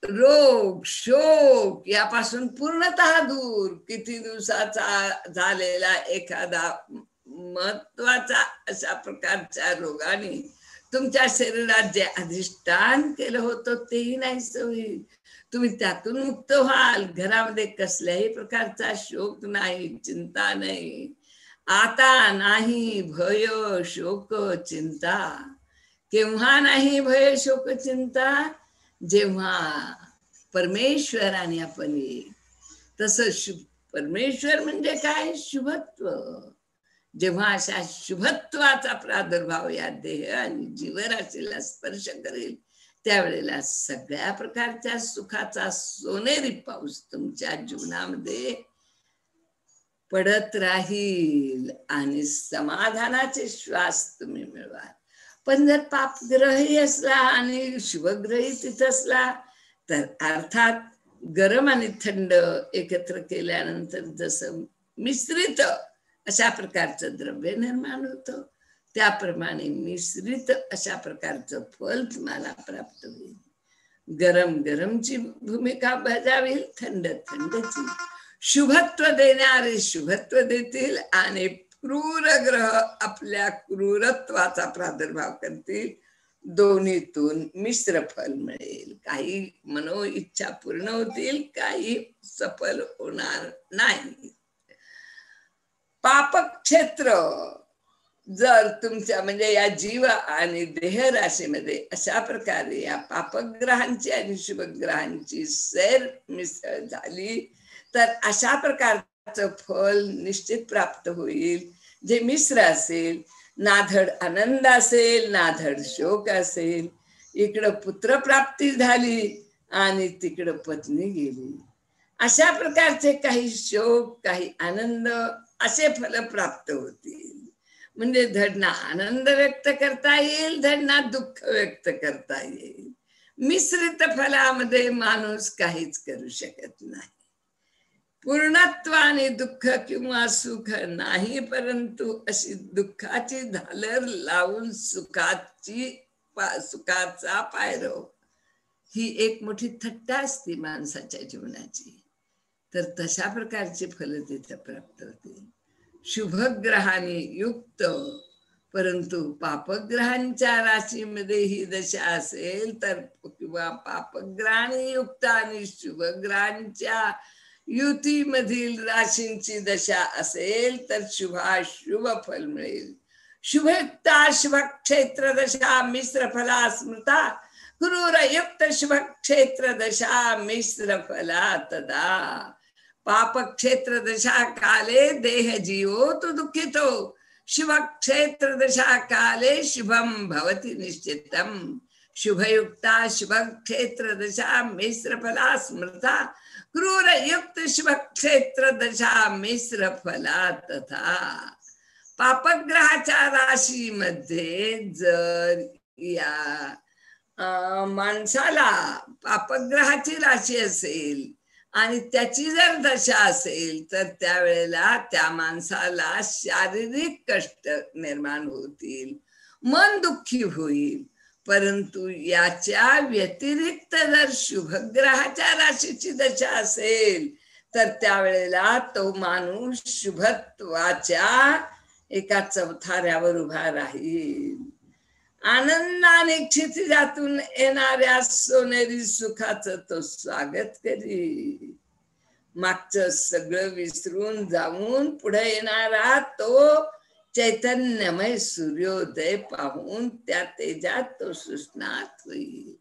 रोग शोक यापासून पूर्णतः दूर, किती दिवसाचा झालेला एखादा महत्वाचा अशा प्रकारच्या रोगाने तुमच्या शरीरात जे अधिष्ठान केलं होतं तेही नाहीस होईल. तुम्ही त्यातून मुक्त व्हाल. घरामध्ये कसल्याही प्रकारचा शोक नाही, चिंता नाही. आता नाही भय शोक चिंता. केव्हा नाही भय शोक चिंता? जेव्हा परमेश्वराने आपण येईल. तसं परमेश्वर म्हणजे काय? शुभत्व. जेव्हा अशा शुभत्वाचा प्रादुर्भाव या देह आणि जीवराशीला स्पर्श करेल, त्यावेळेला सगळ्या प्रकारच्या सुखाचा सोनेरी पाऊस तुमच्या जीवनामध्ये पडत राहील आणि समाधानाचे श्वास तुम्ही मिळवाल. पण जर पापग्रही असला आणि शुभग्रही तिथं असला, तर अर्थात गरम आणि थंड एकत्र केल्यानंतर जसं मिश्रित अशा प्रकारचं द्रव्य निर्माण होतं, त्याप्रमाणे मिश्रित अशा प्रकारचं फल तुम्हाला प्राप्त होईल. गरम गरमची भूमिका बजावेल, थंड थंडची. शुभत्व देणारे शुभत्व देतील आणि क्रूर ग्रह आपल्या क्रूरत्वाचा प्रादुर्भाव करतील. दोन्हीतून मिश्र फल मिळेल. काही मनो इच्छा पूर्ण होतील, काही सफल होणार नाही. पापक्षेत्र जर तुमच्या म्हणजे या जीव आणि देह राशीमध्ये अशा प्रकारे या पापग्रहांची आणि शुभग्रहांची सैर मिसळ झाली, तर अशा प्रकारचं फल निश्चित प्राप्त होईल, जे मिश्र असेल. नाधड आनंद असेल, नाधड शोक असेल. इकडं पुत्रप्राप्ती झाली आणि तिकडं पत्नी गेली. अशा प्रकारचे काही शोक, काही आनंद असे फल प्राप्त होतील. म्हणजे धडना आनंद व्यक्त करता येईल, धडना दुःख व्यक्त करता येईल. मिश्रित फलामध्ये माणूस काहीच करू शकत नाही. पूर्णत्व आणि दुःख किंवा सुख नाही, परंतु अशी दुःखाची झालर लावून सुखाचा पायरव ही एक मोठी थट्टा असते माणसाच्या जीवनाची. तर तशा प्रकारची फल तिथे प्राप्त होते. शुभग्रहाने युक्त, परंतु पापग्रहांच्या राशीमध्ये ही दशा असेल तर, किंवा पापग्रहाने युक्त आणि शुभग्रहांच्या युतीमधील राशींची दशा असेल तर शुभाशुभ फल मिळेल. शुभयुक्ता शुभ क्षेत्र दशा मिश्र फला स्मृता क्रूर युक्त शुभ क्षेत्र दशा मिश्र फला तदा पाप क्षेत्र दशा काले देह जीवो तो दुखितो शुभ क्षेत्र दशा काले शुभम भवति निश्चितम शुभयुक्ता शुभ क्षेत्र दशा मिश्र फला स्मृता क्रूर युक्त शुभ क्षेत्र दशा मिश्र फला तथा पापग्रहाच्या राशीमध्ये जर या माणसाला पापग्रहाची राशी असेल आणि त्याची जर दशा असेल तर त्यावेळेला त्या माणसाला शारीरिक कष्ट निर्माण होतील, मन दुःखी होईल. परंतु याच्या व्यतिरिक्त जर शुभग्रहाच्या राशीची दशा असेल तर त्यावेळेला तो माणूस शुभत्वाच्या एका चौथाऱ्यावर उभा राहील. आनंदाने क्षितिजातून येणाऱ्या सोनेरी सुखाचं तो स्वागत करी. मागचं सगळं विसरून जाऊन पुढे येणारा तो चैतन्यमय सूर्योदय पाहून त्या तेजात तो सुस्नात होईल.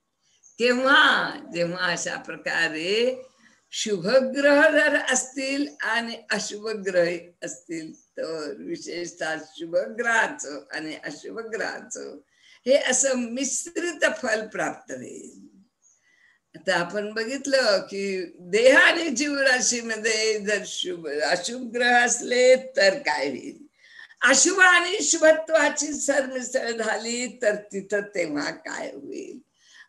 केव्हा? जेव्हा अशा प्रकारे शुभग्रह जर असतील आणि अशुभ ग्रह असतील तर विशेषतः शुभग्रहाचं आणि अशुभग्रहाचं हे असं मिश्रित फल प्राप्त होईल. आता आपण बघितलं की देह आणि जीव राशीमध्ये जर अशुभ ग्रह असले तर काय होईल, अशुभ आणि शुभत्वाची सरमिसळ झाली तर तिथं तेव्हा काय होईल.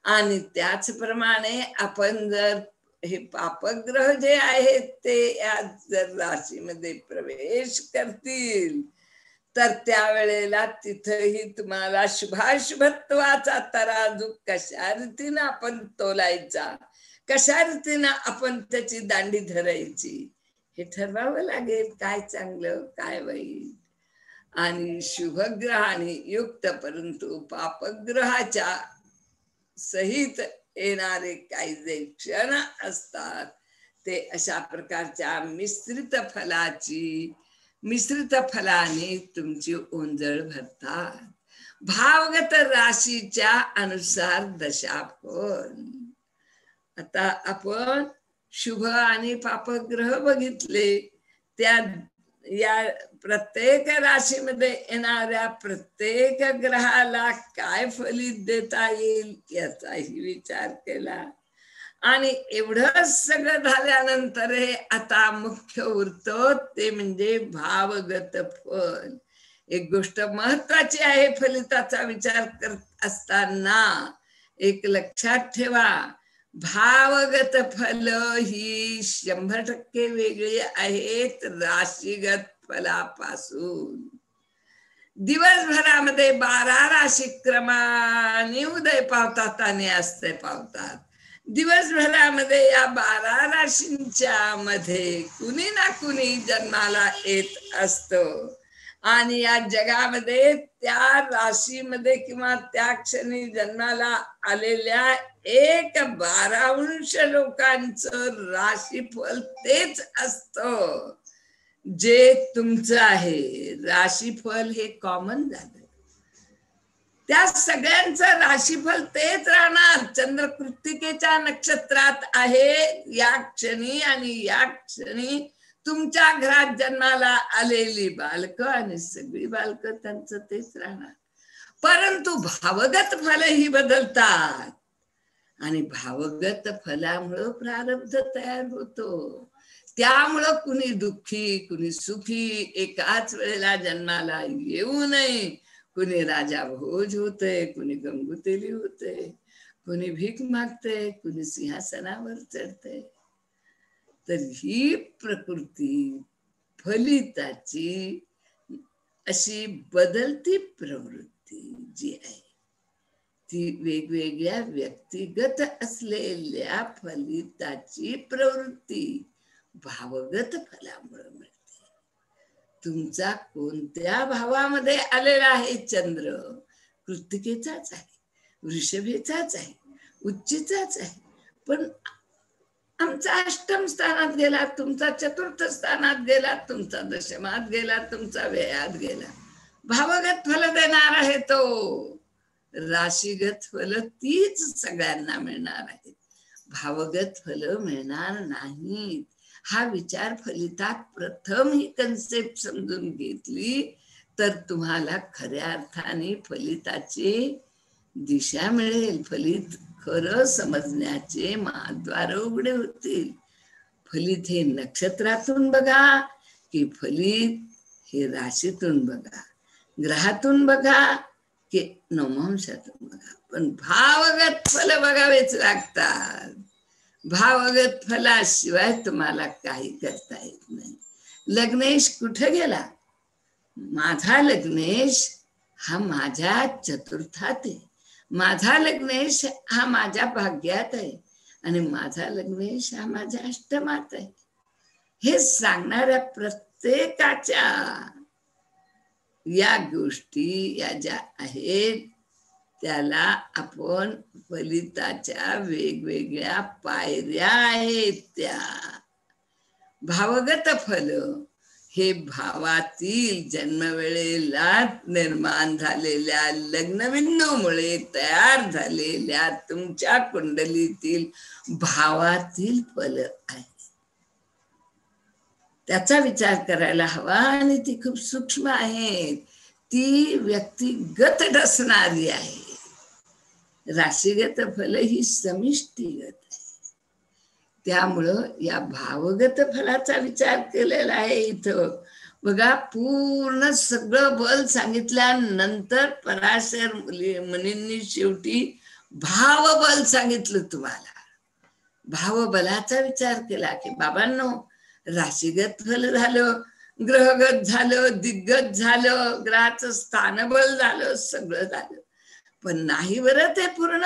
आणि त्याचप्रमाणे आपण जर हे पापग्रह जे आहेत ते या जर राशीमध्ये प्रवेश करतील तर त्यावेळेला तिथंही तुम्हाला शुभाशुभत्वाचा तराजू कशा रीतीनं आपण तोलायचा, कशा रीतीनं आपण त्याची दांडी धरायची हे ठरवावं लागेल. काय चांगलं काय वाईट. आणि शुभग्रहाने युक्त परंतु पापग्रहाच्या सहित येणारे काही जे क्षण असतात ते अशा प्रकारच्या मिश्रित फलाने तुमची ओंजळ भरतात. भावगत राशीच्या अनुसार दशाफल. आता आपण शुभ आणि पापग्रह बघितले. त्या या प्रत्येक राशीमध्ये येणाऱ्या प्रत्येक ग्रहाला काय फलित देता येईल याचाही विचार केला. आणि एवढं सगळं झाल्यानंतर हे आता मुख्य उरतं ते म्हणजे भावगत फल. एक गोष्ट महत्वाची आहे फलिताचा विचार करत असताना एक लक्षात ठेवा, भावगत फल ही 100% वेगळी आहेत राशीगत फलापासून. दिवसभरामध्ये 12 राशी क्रमाने उदय पावतात आणि अस्ते पावतात. दिवसभरामध्ये या 12 राशींच्या मध्ये कुणी ना कुणी जन्माला येत असतं आणि या जगामध्ये त्या राशीमध्ये किंवा त्या क्षणी जन्माला आलेल्या 1/12 लोकांचं राशीफल तेच असतं जे तुमचं आहे. राशीफल हे कॉमन झालं. त्या सगळ्यांचं राशीफल तेच राहणार. चंद्र कृत्तिकेच्या नक्षत्रात आहे या क्षणी आणि या क्षणी तुमच्या घरात जन्माला आलेली बालक आणि सगळी बालक त्यांचं तेच राहणार. परंतु भावगत फल ही बदलतात आणि भावगत फलामुळं प्रारब्ध तयार होतो. त्यामुळं कुणी दुःखी कुणी सुखी एकाच वेळेला जन्माला येऊ नये. कुणी राजा भोज होते, कुणी गंगुतेली होते, कुणी भीक मागते, कुणी सिंहासनावर चढते. तर ही प्रकृती फलिताची अशी बदलती प्रवृत्ती जी आहे ती वेगवेगळ्या व्यक्तिगत असलेल्या फलिताची प्रवृत्ती भावगत फलामुळे मिळते. तुमचा कोणत्या भावामध्ये आलेला आहे चंद्र कृत्तिकेचाच आहे, वृषभेचाच आहे, उच्चीचाच आहे. पण आमचा अष्टम स्थानात गेला, तुमचा चतुर्थ स्थानात गेला, तुमचा दशमात गेला, तुमचा व्ययात गेला. भावगत फल देणार आहे तो, राशीगत फल तीच सगळ्यांना मिळणार आहे, भावगत फल मिळणार नाहीत. हा विचार फलितात प्रथम ही कन्सेप्ट समजून घेतली तर तुम्हाला खऱ्या अर्थाने फलिताची दिशा मिळेल, फलित खरं समजण्याचे महाद्वार उघडे होतील. फलित हे नक्षत्रातून बघा की फलित हे राशीतून बघा, ग्रहातून बघा की नवमांशातून बघा, पण भावगत फल बघावेच लागतात. भावगत फलाशिवाय तुम्हाला काही करता येत नाही. लग्नेश कुठे गेला? माझा लग्नेश हा माझ्या चतुर्थात आहे, माझा लग्नेश हा माझ्या भाग्यात आहे, आणि माझा लग्नेश हा माझ्या अष्टमात आहे. हे सांगणाऱ्या प्रत्येकाच्या या गोष्टी या ज्या आहेत त्याला आपण फलिताच्या वेगवेगळ्या पायऱ्या आहेत. त्या भावगत फल हे भावातील जन्मवेळेला निर्माण झालेल्या लग्नबिंदूमुळे तयार झालेल्या तुमच्या कुंडलीतील भावातील फल आहे. त्याचा विचार करायला हवा, आणि ती खूप सूक्ष्म आहे, ती व्यक्तिगत असणारी आहे. राशीगत फल ही समिष्टीगत आहे. त्यामुळं या भावगत फलाचा विचार केलेला आहे. इथं बघा, पूर्ण सगळं बल सांगितल्यानंतर पराशर मुनींनी शेवटी भावबल सांगितलं तुम्हाला. भावबलाचा विचार केला की बाबांनो, राशीगत फल झालं, ग्रहगत झालं, दिग्गत झालं, ग्रहाचं स्थानबल झालं, सगळं झालं, पण नाही बरं ते पूर्ण.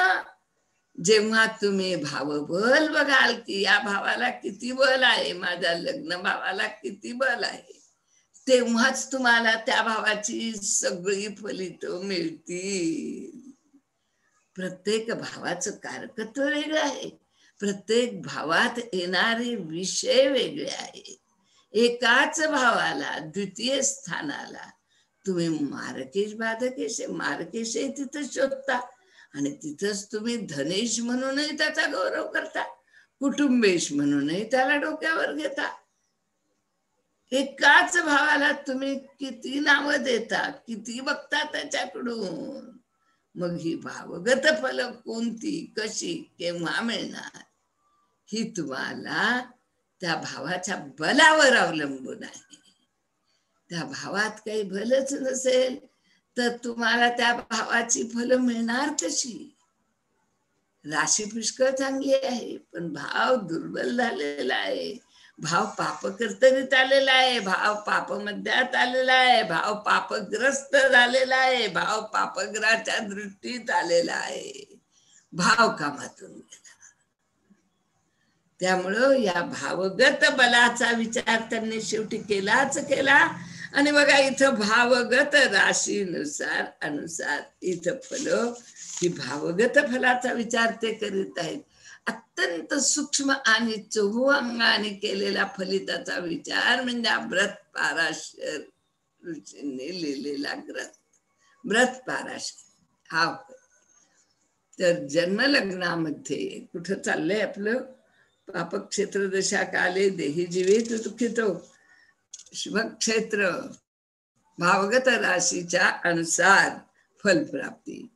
जेव्हा तुम्ही भावबल बघाल की या भावाला किती बल आहे, माझ्या लग्न भावाला किती बल आहे, तेव्हाच तुम्हाला त्या भावाची सगळी फलित मिळतील. प्रत्येक भावाचं कारकत्व वेगळं आहे, प्रत्येक भावात येणारे विषय वेगळे आहेत. एकाच भावाला द्वितीय स्थानाला तुम्ही मार्केश बाधकेश, मार्केश तिथं शोधता, आणि तिथंच तुम्ही धनेश म्हणूनही त्याचा गौरव करता, कुटुंबेश म्हणूनही त्याला डोक्यावर घेता. एकाच भावाला तुम्ही किती नावं देता, किती बघता त्याच्याकडून. मग ही भावगत फल कोणती, कशी, केव्हा मिळणार, ही तुम्हाला त्या भावाच्या बलावर अवलंबून आहे. त्या भावात काही भलच नसेल तर तुम्हाला त्या भावाची फल मिळणार कशी? राशी पुष्कळ चांगली आहे, पण भाव दुर्बल झालेला आहे, भाव पापकर्तनीत आलेला आहे, भाव पापमध्यात आलेला आहे, भाव पापग्रस्त झालेला आहे, भाव पापग्रहाच्या दृष्टीत आलेला आहे, भाव कामातून गेला. त्यामुळं या भावगत बलाचा विचार त्यांनी शेवटी केलाच केला. आणि बघा इथं भावगत राशीनुसार अनुसार इथं फल, ही भावगत फलाचा विचार ते करीत आहेत. अत्यंत सूक्ष्म आणि चहुअंगाने केलेला फलिताचा विचार म्हणजे व्रत पाराशर ऋषींनी लिहिलेला ग्रंथ व्रत पाराशर हा. तर जन्मलग्नामध्ये कुठं चाललंय आपलं, पापक्षेत्र दशा काले देही जीवित दुःखितो, शुभक्षेत्र भावगत राशीच्या अनुसार फलप्राप्ती.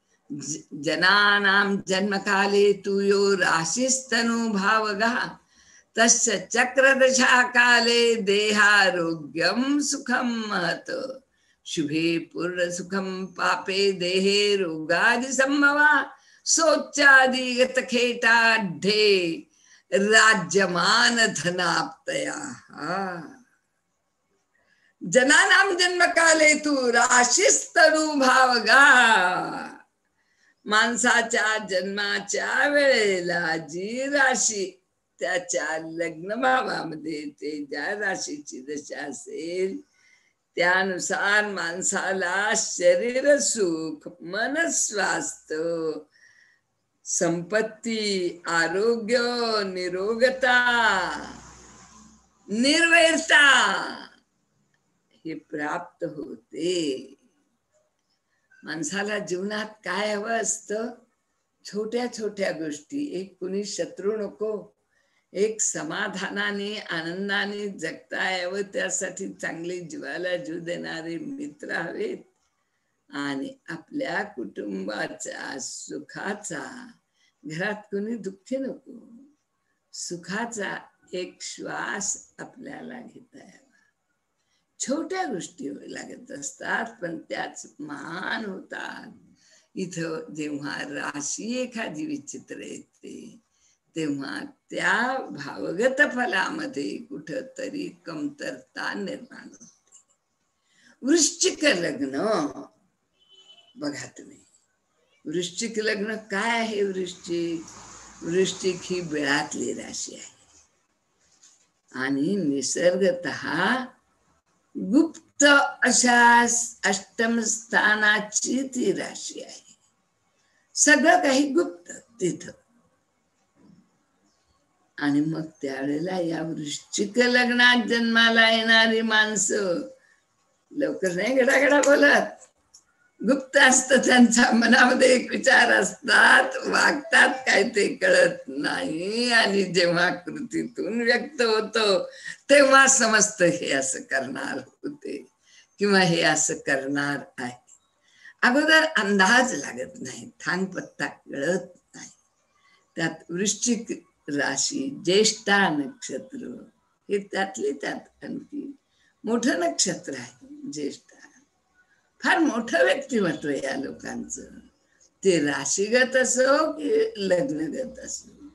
जनानां जन्मकाले तु यो राशिस्तनु भावगः तस्य चक्रदशा काले देहारोग्यं सुखं महत्, शुभे पूर्ण सुखं पापे देहे रोगादि संभवा, सोच्चादिगत खेटाढ्ये राज्यमान धनाप्तया. जनानां जन्मकाले तु राशीस्तनु भावगा, माणसाच्या जन्माच्या वेळेला जी राशी त्याच्या लग्न भावामध्ये ते ज्या राशीची दशा असेल त्यानुसार माणसाला शरीर सुख, मन स्वास्थ्य, संपत्ती, आरोग्य, निरोगता, निर्वैरता हे प्राप्त होते. माणसाला जीवनात काय हवं असतं? छोट्या छोट्या गोष्टी. एक कुणी शत्रू नको, एक समाधानाने आनंदाने जगता यावं त्यासाठी चांगले जीवाला जीव देणारे मित्र हवेत, आणि आपल्या कुटुंबाच्या सुखाचा, घरात कोणी दुःखी नको, सुखाचा एक श्वास आपल्याला घेता यावा. छोट्या गोष्टी लागत असतात पण त्याच महान होतात. इथं जेव्हा राशी एखादी विचित्र येते तेव्हा त्या भावगत फलामध्ये कुठंतरी कमतरता निर्माण होते. वृश्चिक लग्न बघा तुम्ही, वृश्चिक लग्न काय आहे? वृश्चिक ही बिळातली राशी आहे आणि निसर्गतः गुप्त अशा अष्टम स्थानाची ती राशी आहे. सगळं काही गुप्त तिथं. आणि मग त्यावेळेला या वृश्चिक लग्नात जन्माला येणारी माणसं लवकर नाही गडागडा बोलत, गुप्त असतं. त्यांच्या मनामध्ये एक विचार असतात, वागतात काय ते कळत नाही, आणि जेव्हा कृतीतून व्यक्त होतं तेव्हा समजतं हे असं करणार होते किंवा हे असं करणार आहे. अगोदर अंदाज लागत नाही, थांगपत्ता कळत नाही. त्यात वृश्चिक राशी ज्येष्ठा नक्षत्र हे त्यातले त्यात आणखी मोठं नक्षत्र आहे. ज्येष्ठा फार मोठं व्यक्तिमत्व या लोकांचं, ते राशीगत असो की लग्नगत असो.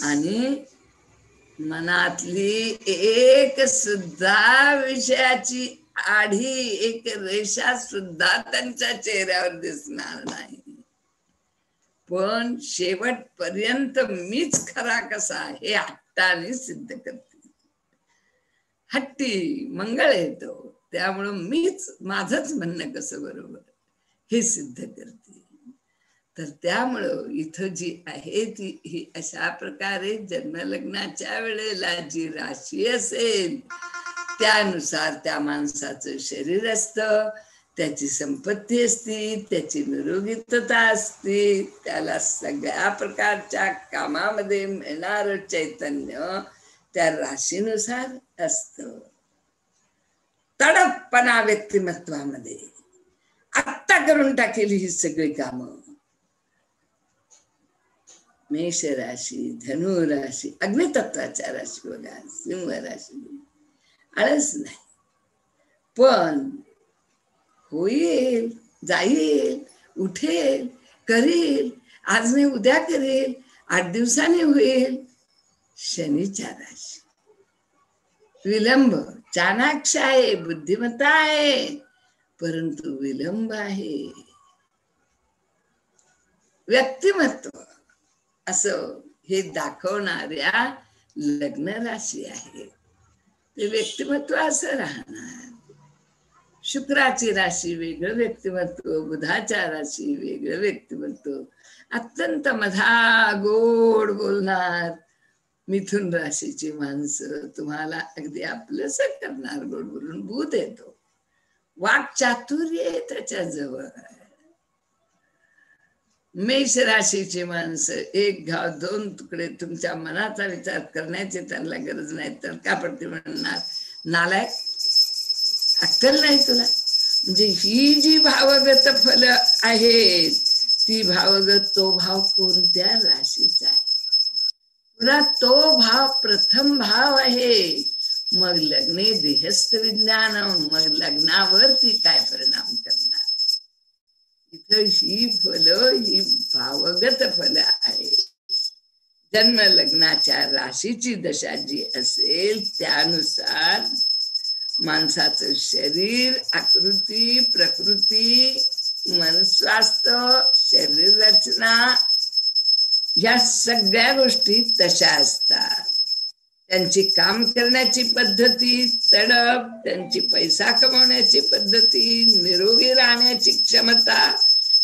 आणि मनातली एक सुद्धा विषयाची आढी, एक रेषा सुद्धा त्यांच्या चेहऱ्यावर दिसणार नाही, पण शेवटपर्यंत मीच खरा कसा हे हट्टाने सिद्ध करते. हट्टी मंगळ येतो, त्यामुळं मीच, माझंच म्हणणं कसं बरोबर हे सिद्ध करते. तर त्यामुळं इथं जी आहे ती ही अशा प्रकारे जन्मलग्नाच्या वेळेला जी राशी असेल त्यानुसार त्या माणसाचं शरीर असतं, त्याची संपत्ती असती, त्याची निरोगीतता असते, त्याला सगळ्या प्रकारच्या कामामध्ये मिळणार चैतन्य त्या राशीनुसार असतं. तडकपणा व्यक्तिमत्वामध्ये, आत्ता करून टाकेल ही सगळी कामं. मेष राशी, धनु राशी, अग्नितत्वाच्या राशी बघा, सिंह राशी, आळस नाही, पण होईल, जाईल, उठेल, करेल, आज नाही उद्या करेल, 8 दिवसांनी होईल. शनीच्या राशी विलंब, चाणाक्ष आहे, बुद्धिमत्ता आहे, परंतु विलंब आहे. व्यक्तिमत्व असं हे दाखवणाऱ्या लग्न राशी आहे, ते व्यक्तिमत्व असं राहणार. शुक्राची राशी वेगळं व्यक्तिमत्व, बुधाच्या राशी वेगळं व्यक्तिमत्व, अत्यंत मधा गोड बोलणार. मिथुन राशीची माणसं तुम्हाला अगदी आपलंस करणार, गोड बोलून. बुध येतो, वाक्चातुर्य त्याच्याजवळ. मेष राशीची माणसं एक घाव 2 तुकडे, तुमच्या मनाचा विचार करण्याची त्यांना गरज नाही, तर का पडते म्हणणार, नालायक, अक्कल नाही तुला. म्हणजे ही जी भावगत फल आहेत ती भावगत, तो भाव कोणत्या राशीचा आहे? पुन्हा तो भाव प्रथम भाव आहे, मग लग्ने देहस्थ विज्ञान, मग लग्नावरती काय परिणाम करणार. इथं ही फल, ही भावगत फल आहे. जन्म लग्नाच्या राशीची दशा जी असेल त्यानुसार माणसाचं शरीर, आकृती, प्रकृती, मन स्वास्थ्य, शरीर रचना, या सगळ्या गोष्टी तशा असतात. त्यांची काम करण्याची पद्धती, तडप, त्यांची पैसा कमवण्याची पद्धती, निरोगी राहण्याची क्षमता,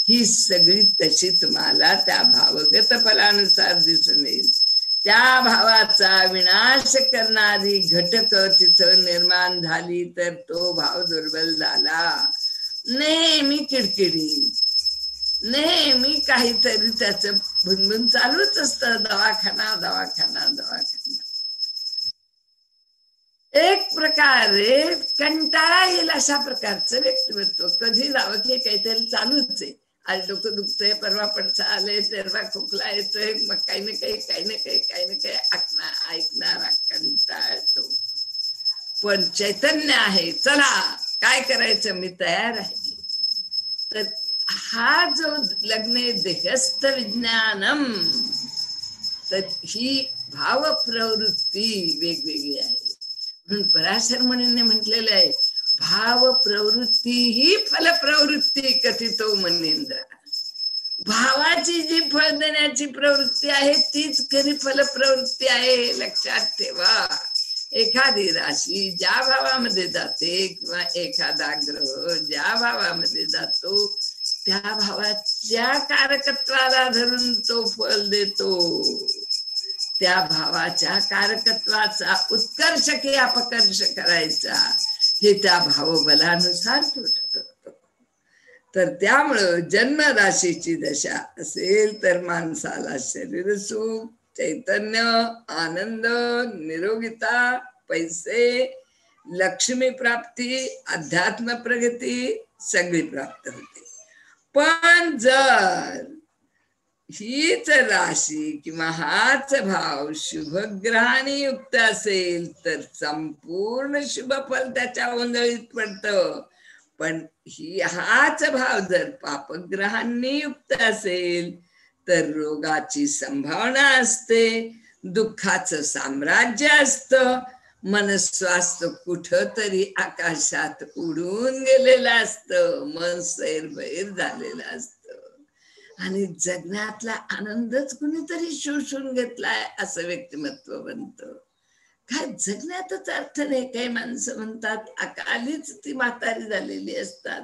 ही सगळी तशी तुम्हाला त्या भावगत फलानुसार दिसून येईल. त्या भावाचा विनाश करणारी घटक तिथं निर्माण झाली तर तो भाव दुर्बल झाला. नेहमी किडकिडी, नेहमी काहीतरी त्याचं भुनभुन चालूच असतं, दवाखाना दवाखाना दवाखाना. एक प्रकारे कंटाळा येईल अशा प्रकारचं व्यक्तिमत्व. कधी जावं की काहीतरी चालूच आहे. आज डोकं दुखतंय, परवा पडसा आले, तेरवा खोकला येतोय, मग काही ना काही काही ना काही काही ना काही ऐकणारा कंटाळतो. पण चैतन्य आहे, चला काय करायचं मी तयार आहे. तर हा जो लग्ने देहस्थ विज्ञानम, तर ही भाव प्रवृत्ती वेगवेगळी आहे. म्हणून पराशर मुनींनी म्हटलेलं आहे, भाव प्रवृत्ती ही फल प्रवृत्ती कथितो मनींद्र. भावाची जी फळ देण्याची प्रवृत्ती आहे तीच खरी फल प्रवृत्ती आहे. लक्षात ठेवा. एखादी राशी ज्या भावामध्ये जाते किंवा एखादा ग्रह ज्या भावामध्ये जातो त्या भावाच्या कारकत्वाला धरून तो फल देतो. त्या भावाच्या कारकत्वाचा उत्कर्ष की अपकर्ष करायचा हे त्या भावबलानुसार तो ठरवतो. तर त्यामुळं जन्म राशीची दशा असेल तर माणसाला शरीर सुख, चैतन्य, आनंद, निरोगिता, पैसे, लक्ष्मी प्राप्ती, अध्यात्म प्रगती सगळी प्राप्त होते. पण जर हीच राशी किंवा हाच भाव शुभग्रहाने युक्त असेल तर संपूर्ण शुभ फल त्याच्या ओंजळीत पडतं. पण हाच भाव जर पापग्रहांनी युक्त असेल तर रोगाची संभावना असते, दुःखाचं साम्राज्य असतं, मनस्वास्थ्य कुठंतरी आकाशात उडून गेलेलं असतं, मन सैरभैर झालेलं असतं आणि जगण्यातला आनंदच कुणीतरी शोषून घेतलाय असं व्यक्तिमत्व बनतं. काय जगण्यातच अर्थ नाही. काही माणसं म्हणतात अकालीच ती म्हातारी झालेली असतात.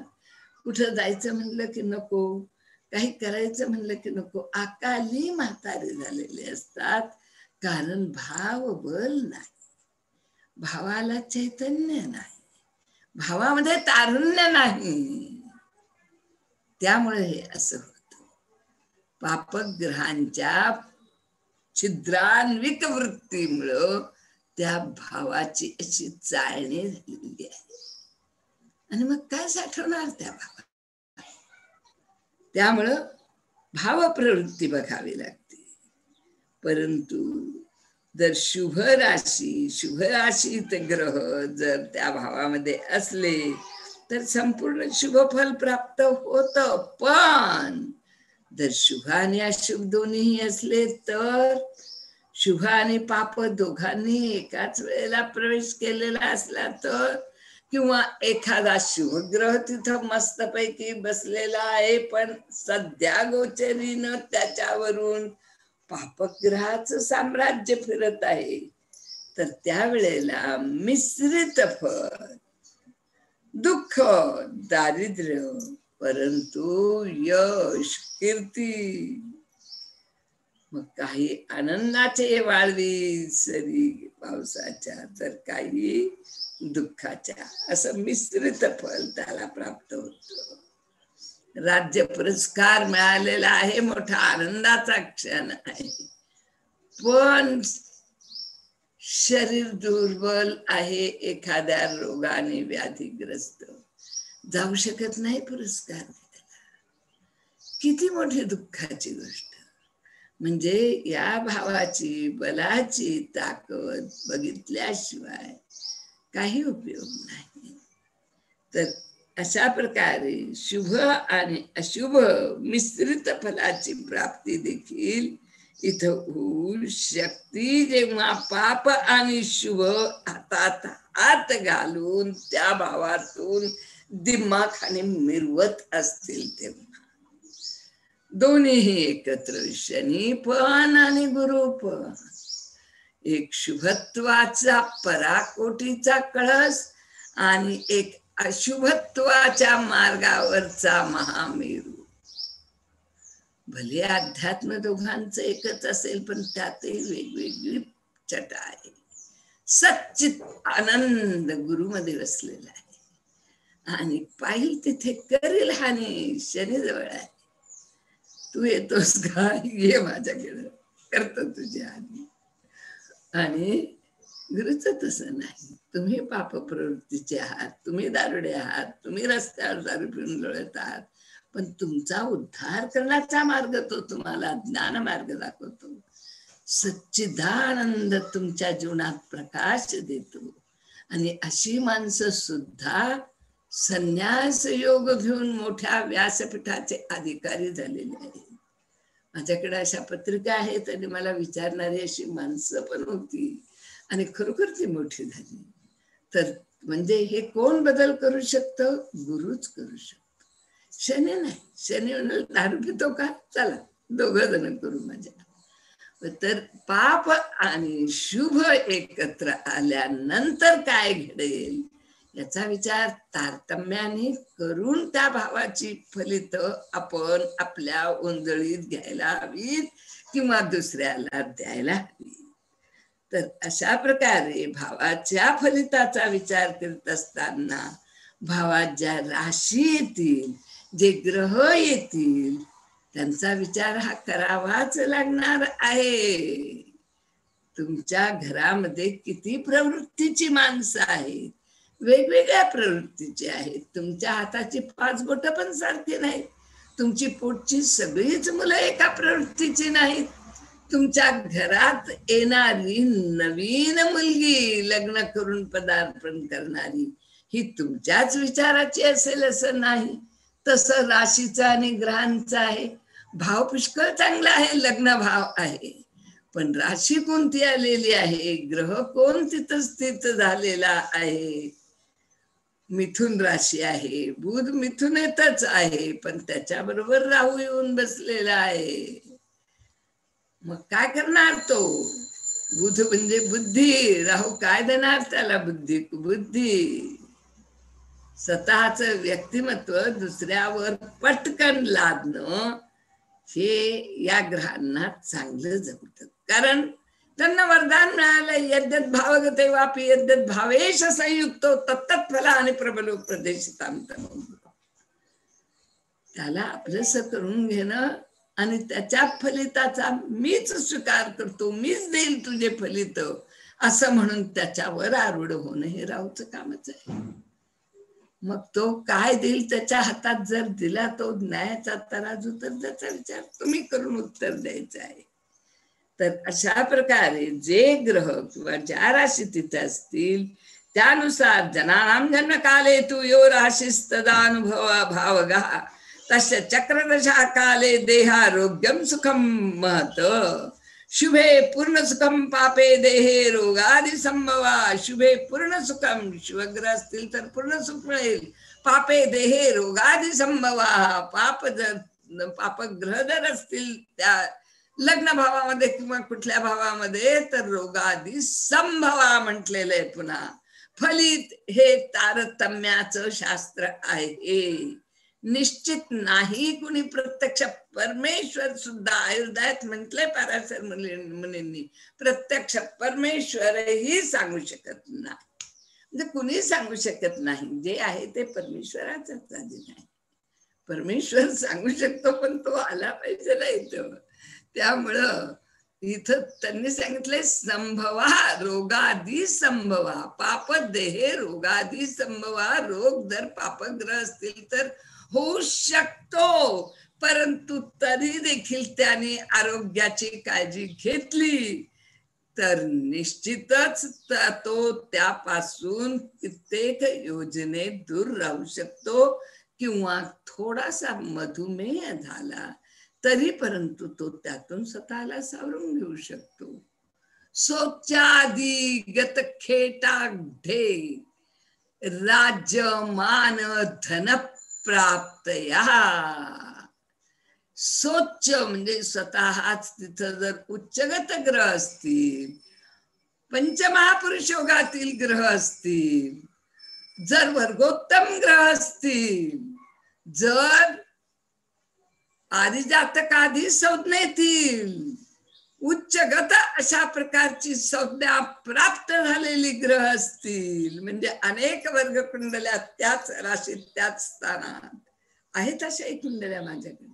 कुठं जायचं म्हणलं की नको, काही करायचं म्हणलं की नको, अकाली म्हातारी झालेली असतात. कारण भाव बल नाही, भावाला चैतन्य नाही, भावामध्ये तारुण्य नाही. त्यामुळे हे असं होतं. पापग्रहांच्या छिद्रान्वित वृत्तीमुळं त्या भावाची अशी चाळणी झालेली आहे आणि मग काय साठवणार त्या भावाला. त्यामुळं भाव प्रवृत्ती बघावी लागते. परंतु जर शुभ राशीत ग्रह जर त्या भावामध्ये असले तर संपूर्ण शुभ फल प्राप्त होतं. पण जर शुभ आणि अशुभ दोन्ही असले तर शुभ आणि पाप दोघांनी एकाच वेळेला प्रवेश केलेला असला तर, किंवा एखादा शुभ ग्रह तिथं मस्तपैकी बसलेला आहे पण सध्या गोचरीनं त्याच्यावरून पापग्रहाचं साम्राज्य फिरत आहे, तर त्यावेळेला मिश्रित फळ, दुःख, दारिद्र्य, परंतु यश, कीर्ती, मग काही आनंदाचे वाळवी सरी पावसाच्या तर काही दुःखाच्या, असं मिश्रित फल त्याला प्राप्त होतं. राज्य पुरस्कार मिळालेला आहे, मोठा आनंदाचा क्षण आहे, पण शरीर दुर्बल आहे, एखाद्या रोगाने व्याधीग्रस्त, जाऊ शकत नाही पुरस्कार घ्यायला. किती मोठी दुःखाची गोष्ट. म्हणजे या भावाची बलाची ताकद बघितल्याशिवाय काही उपयोग नाही. तर अशा प्रकारे शुभ आणि अशुभ मिश्रित फलाची प्राप्ती देखील इथं होऊ शकते, जेव्हा पाप आणि शुभ हातात हात घालून त्या भावातून दिमाखाने मिरवत असतील तेव्हा. दोन्ही एकत्र, शनी पण आणि गुरु पण, एक शुभत्वाचा पराकोटीचा कळस आणि एक अशुभत्वाच्या मार्गावरचा महामेरू. भले अध्यात्म दोघांचं एकच असेल पण त्यातही वेगवेगळी छटा आहे. सच्चित आनंद गुरुमध्ये बसलेला आहे आणि पाहिल तिथे करील हानी, शनी जवळ आहे. तू येतोस का, ये माझ्याकडे, करतो तुझी हानी. आणि गुरुच तसं नाही. तुम्ही पाप प्रवृत्तीचे आहात, तुम्ही दारुडे आहात, तुम्ही रस्त्यावर दारू पिऊन लोळत आहात, पण तुमचा उद्धार करण्याचा मार्ग तो तुम्हाला ज्ञान मार्ग दाखवतो. सच्चिदानंद तुमच्या जीवनात प्रकाश देतो. आणि अशी माणसं सुद्धा संन्यास योग घेऊन मोठ्या व्यासपीठाचे अधिकारी झालेले आहेत. माझ्याकडे अशा पत्रिका आहेत आणि मला विचारणारी अशी माणसं पण होती आणि खरोखर ती मोठी झाली. तर म्हणजे हे कोण बदल करू शकतं? गुरुच करू शकतो, शनी नाही. शनी म्हणाल दारू पितो का, चला दोघं जण करू माझ्या. तर पाप आणि शुभ एकत्र आल्यानंतर काय घडेल याचा विचार तारतम्याने करून त्या भावाची फलित आपण आपल्या ओंजळीत घ्यायला हवीत किंवा दुसऱ्याला द्यायला हवी. तर अशा प्रकारे भावाच्या फलिताचा विचार करत असताना भावात ज्या राशी येतील, जे ग्रह येतील, त्यांचा विचार हा करावाच लागणार आहे. तुमच्या घरामध्ये किती प्रवृत्तीची माणसं आहेत, वेगवेगळ्या प्रवृत्तीची आहेत. तुमच्या हाताची 5 बोटं पण सारखी नाहीत. तुमची पोटची सगळीच मुलं एका प्रवृत्तीची नाहीत. तुमच्या घरात येणारी नवीन मुलगी लग्न करून पदार्पण करणारी ही तुमच्याच विचाराची असेल असं नाही. तसं राशीचा आणि ग्रहांचा आहे. भाव पुष्कळ चांगला आहे, लग्न भाव आहे, पण राशी कोणती आलेली आहे, ग्रह कोण तिथं स्थित झालेला आहे. मिथुन राशी आहे, बुध मिथुनेतच आहे, पण त्याच्याबरोबर राहू येऊन बसलेला आहे. मग काय करणार तो? बुध म्हणजे बुद्धी, राहू काय देणार त्याला? बुद्धी बुद्धी. स्वतःच व्यक्तिमत्व दुसऱ्यावर पटकन लादणं हे या ग्रहांना चांगलं जमतं. कारण त्यांना वरदान मिळालं, यद्यत भावगते वापी यद्यत भावेश संयुक्तो तत्तत् फला आणि प्रबलो प्रदेशितां तमो. त्याला आपलंसं करून घेणं आणि त्याच्या फलिताचा मीच स्वीकार करतो, मीच देईल तुझे फलित, असं म्हणून त्याच्यावर आरूढ होणं हे राहूचं कामच आहे. मग तो काय देईल त्याच्या हातात जर दिला तो न्यायाचा तराजू, तर त्याचा विचार तुम्ही करून उत्तर द्यायचं आहे. तर अशा प्रकारे जे ग्रह किंवा ज्या राशी तिथे असतील त्यानुसार जनानां जन्मकाले तु यो राशीस्तदानुभवा भावगा तस्य चक्रदशा काले देहारोग्यम सुखम महत. शुभे पूर्ण सुखम पापे देहे रोगादि संभवा. शुभे पूर्ण सुखम, शुभग्रह असतील तर पूर्ण सुख मिळेल. पापे देहे रोगादि संभवा, पापग्रह जर असतील त्या लग्न भावामध्ये किंवा कुठल्या भावामध्ये तर रोगादि संभवा म्हटलेलं आहे. पुन्हा फलित हे तारतम्याचं शास्त्र आहे, निश्चित नाही. कुणी प्रत्यक्ष परमेश्वर सुद्धा आयुर्दायात म्हटलंय पराशर मुनींनी, प्रत्यक्ष परमेश्वरही सांगू शकत नाही. म्हणजे कुणी सांगू शकत नाही, जे आहे ते परमेश्वराच अधीन आहे. परमेश्वर सांगू शकतो पण तो आला पाहिजे ना इथं. त्यामुळं इथं त्यांनी सांगितलंय संभवा रोगादि संभवा, पाप देहे रोगादि संभवा. रोग जर पापग्रह असतील तर होऊ शकतो, परंतु तरी देखील त्याने आरोग्याची काळजी घेतली तर निश्चितच तो त्यापासून कित्येक योजने दूर राहू शकतो. किंवा थोडासा मधुमेह झाला तरी परंतु तो त्यातून स्वतःला सावरून घेऊ शकतो. सोच्यादी गत खेटाढे राज्य मान धन प्राप्तया. सोच्च म्हणजे स्वतःच तिथं जर उच्चगत ग्रह असतील, पंचमहापुरुष योगातील ग्रह असतील, जर वर्गोत्तम ग्रह असतील, जर आदिजातकादी संज्ञेतील उच्चगत अशा प्रकारची संज्ञा प्राप्त झालेली ग्रह असतील, म्हणजे अनेक वर्ग कुंडल्या त्याच राशीत त्याच स्थानात आहेत अशा कुंडल्या माझ्याकडे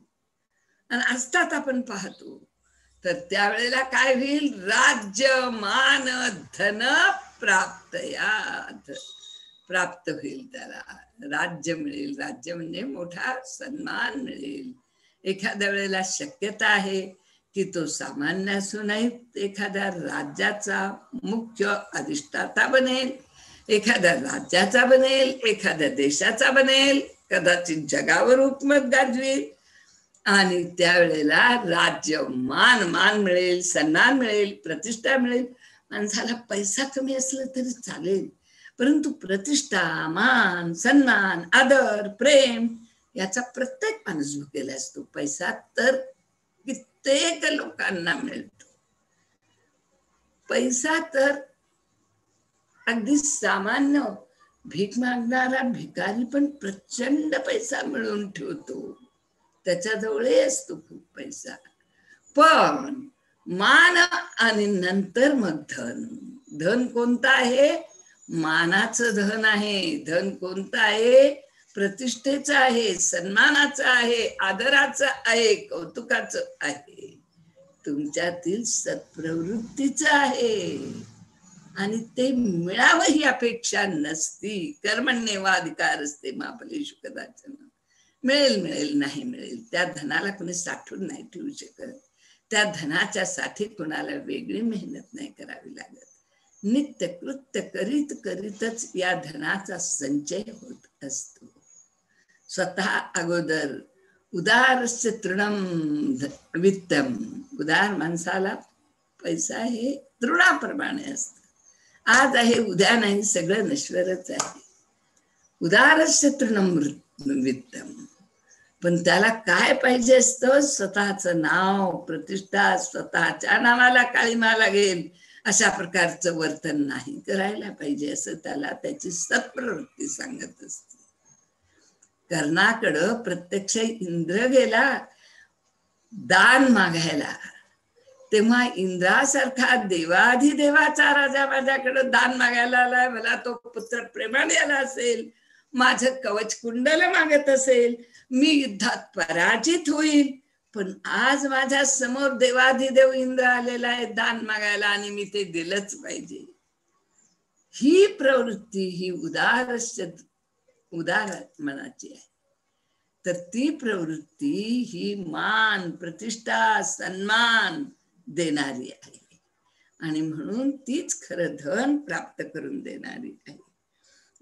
आणि असतात आपण पाहतो, तर त्यावेळेला काय होईल? राज्य मान धन प्राप्त प्राप्त होईल. त्याला राज्य मिळेल. राज्य म्हणजे मोठा सन्मान मिळेल. एखाद्या वेळेला शक्यता आहे की तो सामान्य असू नाही, एखाद्या राज्याचा मुख्य अधिष्ठाता बनेल, एखाद्या राज्याचा बनेल, एखाद्या देशाचा बनेल, कदाचित जगावर उपमत गाजवेल आणि त्यावेळेला राज्य मान मिळेल, सन्मान मिळेल, प्रतिष्ठा मिळेल. माणसाला पैसा कमी असला तरी चालेल, परंतु प्रतिष्ठा, मान, सन्मान, आदर, प्रेम याचा प्रत्येक माणूस भुकेला असतो. पैसा तर कित्येक लोकांना मिळतो. पैसा तर अगदी सामान्य भीक मागणारा भिकारी पण प्रचंड पैसा मिळवून ठेवतो, त्याच्याजवळ असतो खूप पैसा. पण मान आणि नंतर मग धन. धन कोणतं आहे? मानाचं धन आहे. धन कोणतं आहे? प्रतिष्ठेचं आहे, सन्मानाचं आहे, आदराचं आहे, कौतुकाचं आहे, तुमच्यातील सत्प्रवृत्तीचं आहे. आणि ते मिळावं ही अपेक्षा नसती. कर्मण्येवाधिकार असते मा फलेषु कदाचन. मिळेल मिळेल, नाही मिळेल, त्या धनाला कोणी साठवून नाही ठेवू शकत. त्या धनाच्या साठी कोणाला वेगळी मेहनत नाही करावी लागत. नित्य कृत्य करीत करीतच या धनाचा संचय होत असतो. स्वतः अगोदर उदारस्य तृणम वित्तम. उदार माणसाला पैसा हे तृणाप्रमाणे असतं. आज आहे उद्या नाही, सगळं नश्वरच आहे. उदारस्य तृणम वित्तम. पण त्याला काय पाहिजे असतं? स्वतःचं नाव, प्रतिष्ठा, स्वतःच्या नावाला काळीमा लागेल अशा प्रकारचं वर्तन नाही करायला पाहिजे, असं त्याला त्याची सत्प्रवृत्ती सांगत असते. कर्णाकडं प्रत्यक्ष इंद्र गेला दान मागायला, तेव्हा इंद्रासारखा देवाधिदेवाचा राजा माझ्याकडे दान मागायला आलाय, मला तो पुत्र प्रेमाने आला असेल, माझं कवच कुंडल मागत असेल, मी युद्धात पराजित होईल, पण आज माझ्या समोर देवाधिदेव इंद्र आलेला आहे दान मागायला आणि मी ते दिलंच पाहिजे. ही प्रवृत्ती ही उदार मनाची आहे. तर ती प्रवृत्ती ही मान, प्रतिष्ठा, सन्मान देणारी आहे आणि म्हणून तीच खरं धन प्राप्त करून देणारी आहे.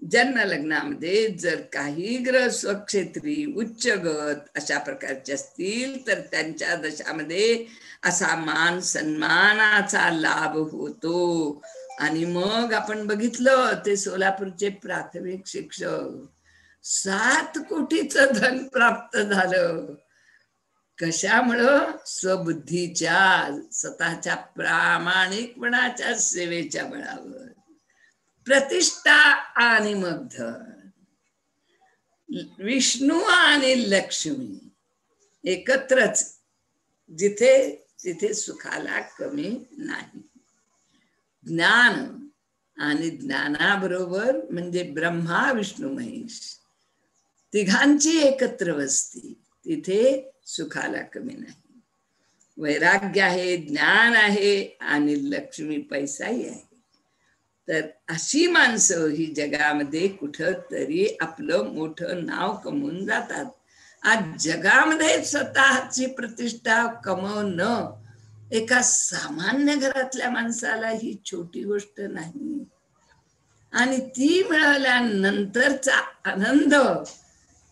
जन्म लग्नामध्ये जर काही ग्रह स्वक्षेत्री उच्चगत अशा प्रकारचे असतील तर त्यांच्या दशामध्ये असा मान सन्मानाचा लाभ होतो. आणि मग आपण बघितलं ते सोलापूरचे प्राथमिक शिक्षक 7 कोटीचं धन प्राप्त झालं. कशामुळं? स्वबुद्धीच्या, स्वतःच्या प्रामाणिकपणाच्या सेवेच्या बळावर. प्रतिष्ठा आणि मग धन. विष्णू आणि लक्ष्मी एकत्रच जिथे तिथे सुखाला कमी नाही. ज्ञान आणि ज्ञानाबरोबर म्हणजे ब्रह्मा विष्णू महेश तिघांची एकत्र वस्ती, तिथे सुखाला कमी नाही. वैराग्य आहे, ज्ञान आहे आणि लक्ष्मी पैसाही आहे. तर अशी माणसं ही जगामध्ये कुठं तरी आपलं मोठं नाव कमवून जातात. आज जगामध्ये स्वतःची प्रतिष्ठा कमवणं एका सामान्य घरातल्या माणसाला ही छोटी गोष्ट नाही. आणि ती मिळाल्यानंतरचा आनंद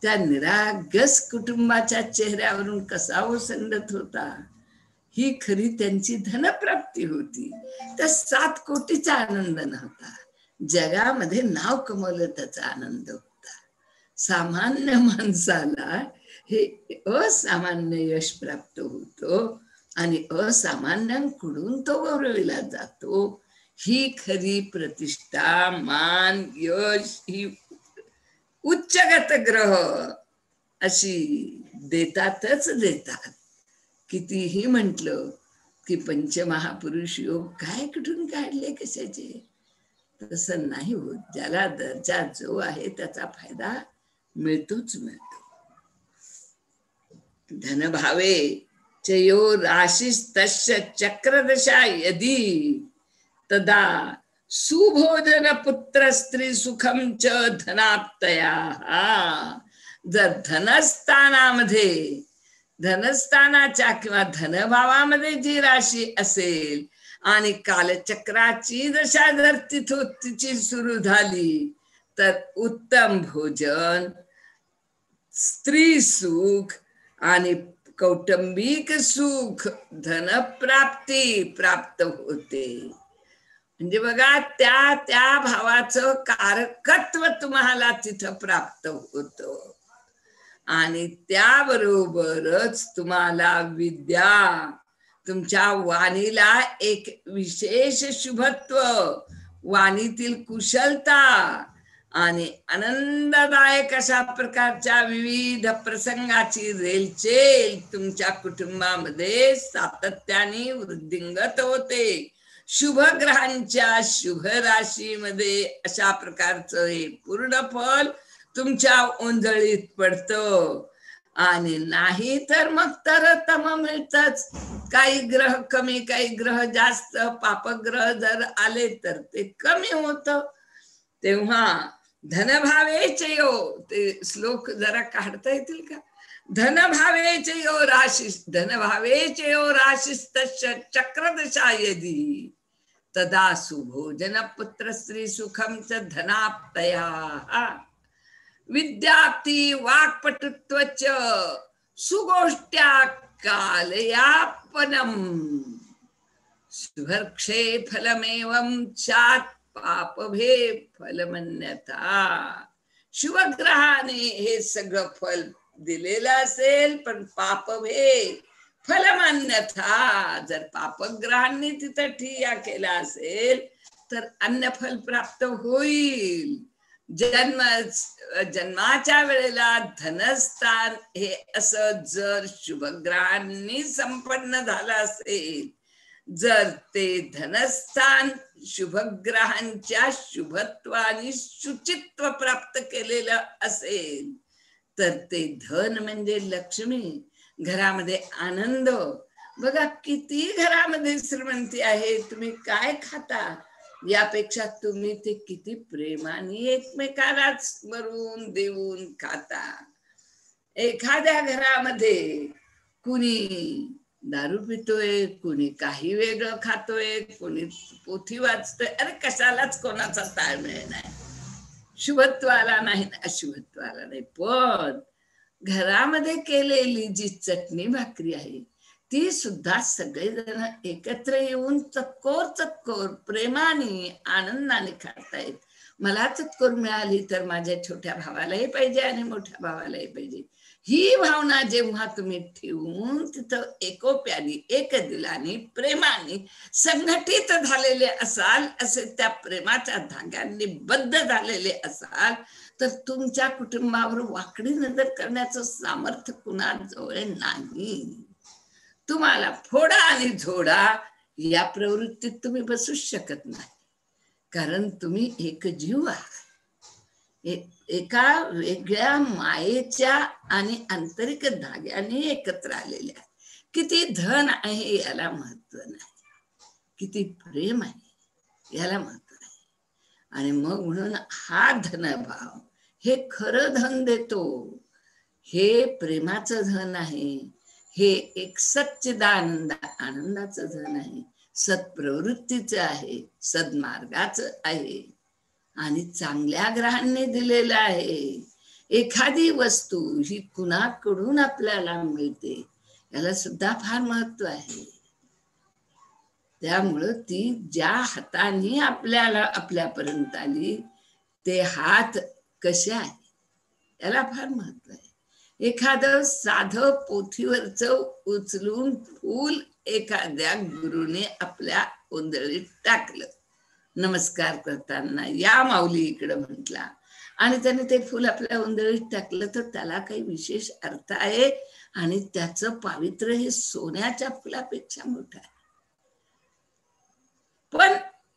त्या निरागस कुटुंबाच्या चेहऱ्यावरून कसा ओसंडत होता, ही खरी त्यांची धनप्राप्ती होती. त्या 7 कोटीचा आनंद नव्हता, जगामध्ये नाव कमवलं त्याचा आनंद होता. सामान्य माणसाला हे असामान्य यश प्राप्त होतो आणि असामान्यांकडून तो गौरविला जातो. ही खरी प्रतिष्ठा, मान, यश ही उच्चगत ग्रह अशी देतातच देतात. कितीही म्हटलं की पंचमहापुरुष योग काय कुठून काढले कशाचे, तसं नाही होत. ज्याला दर्जा जो आहे त्याचा फायदा मिळतोच मिळतो. धनभावे चयो राशीस्तस्य चक्रदशा यदी तदा सुभोजन पुत्र स्त्री सुखम च धनाप्तया. जर धनस्थानामध्ये, धनस्थानाच्या किंवा धनभावामध्ये जी राशी असेल आणि कालचक्राची दशा जर तिची सुरू झाली तर उत्तम भोजन, स्त्री सुख आणि कौटुंबिक सुख, धनप्राप्ती प्राप्त होते. म्हणजे बघा, त्या त्या भावाचं कारकत्व तुम्हाला तिथं प्राप्त होतं. आणि त्याबरोबरच तुम्हाला विद्या, तुमच्या वाणीला एक विशेष शुभत्व, वाणीतील कुशलता आणि आनंददायक अशा प्रकारच्या विविध प्रसंगाची रेलचेल तुमच्या कुटुंबामध्ये सातत्याने वृद्धिंगत होते. शुभ ग्रहांच्या शुभ राशीमध्ये अशा प्रकारचं हे पूर्ण फल तुमच्या ओंजळीत पडतं. आणि नाही तर मग तरतम मिळतच. काही ग्रह कमी, काही ग्रह जास्त, पापग्रह जर आले तर ते कमी होतं. तेव्हा धनभावेचयो, ते श्लोक जरा काढता येतील का? धनभावेचयो राशी, धनभावेचयो राशीस्तस्य चक्रदशा यदी तदा सुभोजन पुत्र स्त्री सुखम च धनाप्तया. विद्याप्ती वाक्पटुत्वच सुगोष्ट्या कालयापनम सुभर्क्षे फलमेवं चात् पापभे फलमन्यथा. शुभग्रहाने हे सगळं फल दिलेलं असेल, पण पापभे फलमन्यथा, जर पापग्रहांनी तिथं ठिय्या केला असेल तर अन्य फल प्राप्त होईल. जन्माच्या वेळेला धनस्थान हे असं जर शुभग्रहांनी संपन्न झालं असेल, जर ते धनस्थान शुभग्रहांच्या शुभत्वाने शुचित्व प्राप्त केलेलं असेल तर ते धन म्हणजे लक्ष्मी, घरामध्ये आनंद. बघा किती घरामध्ये श्रीमंती आहे, तुम्ही काय खाता यापेक्षा तुम्ही ते किती प्रेमाने एकमेकालाच भरून देऊन खाता. एखाद्या घरामध्ये कुणी दारू पितोय, कुणी काही वेगळं खातोय, कुणी पोथी वाचतोय, अरे कशालाच कोणाचा ताळमेळ नाही, शुभत्वाला नाही, अशुभत्वाला नाही. पण घरामध्ये केलेली जी चटणी भाकरी आहे ती सुद्धा सगळेजण एकत्र येऊन चतकोर प्रेमाने आनंदाने खातायत. मला चतकोर मिळाली तर माझ्या छोट्या भावालाही पाहिजे आणि मोठ्या भावालाही पाहिजे. ही भावना जेव्हा तुम्ही ठेवून तिथं एकोप्याने, एकदिलाने, प्रेमाने संघटित झालेले असाल, असे त्या प्रेमाच्या धाग्यांनी बद्ध झालेले असाल तर तुमच्या कुटुंबावर वाकडी नजर करण्याचं सामर्थ्य कुणाजवळ नाही. तुम्हाला फोडा आणि झोडा या प्रवृत्तीत तुम्ही बसूच शकत नाही, कारण तुम्ही एक जीव आहात, एका वेगळ्या मायेच्या आणि आंतरिक धाग्याने एकत्र आलेल्या. किती धन आहे याला महत्व नाही, किती प्रेम आहे याला महत्व आहे. आणि मग म्हणून हा धनभाव हे खरं धन देतो, हे प्रेमाचं धन आहे, हे एक सच्चिदानंद आनंदाचं धन आहे, सत्प्रवृत्तीचं आहे, सद्मार्गाचं आहे आणि चांगल्या ग्रहांनी दिलेलं आहे. एखादी वस्तू ही कुणाकडून आपल्याला मिळते याला सुद्धा फार महत्व आहे. त्यामुळं ती ज्या हाताने आपल्याला आपल्यापर्यंत आली ते हात कसे आहे याला फार महत्व आहे. एखादं साधं पोथीवरचं उचलून फूल एखाद्या गुरुने आपल्या ओंजळीत टाकलं, नमस्कार करताना या माऊली इकडं म्हटला आणि त्याने ते फूल आपल्या ओंजळीत टाकलं तर त्याला काही विशेष अर्थ आहे आणि त्याचं पावित्र्य हे सोन्याच्या फुलापेक्षा मोठं आहे. पण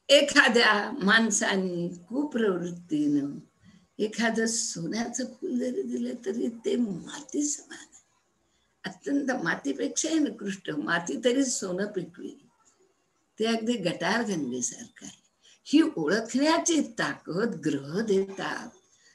एखाद्या माणसाने कुप्रवृत्तीनं एखादं सोन्याचं फुल जरी दिलं तरी ते माती समान आहे. अत्यंत मातीपेक्षाही निकृष्ट. माती तरी सोनं पिकवी, ते अगदी गटार गंगेसारखं आहे. ही ओळखण्याची ताकद ग्रह देतात,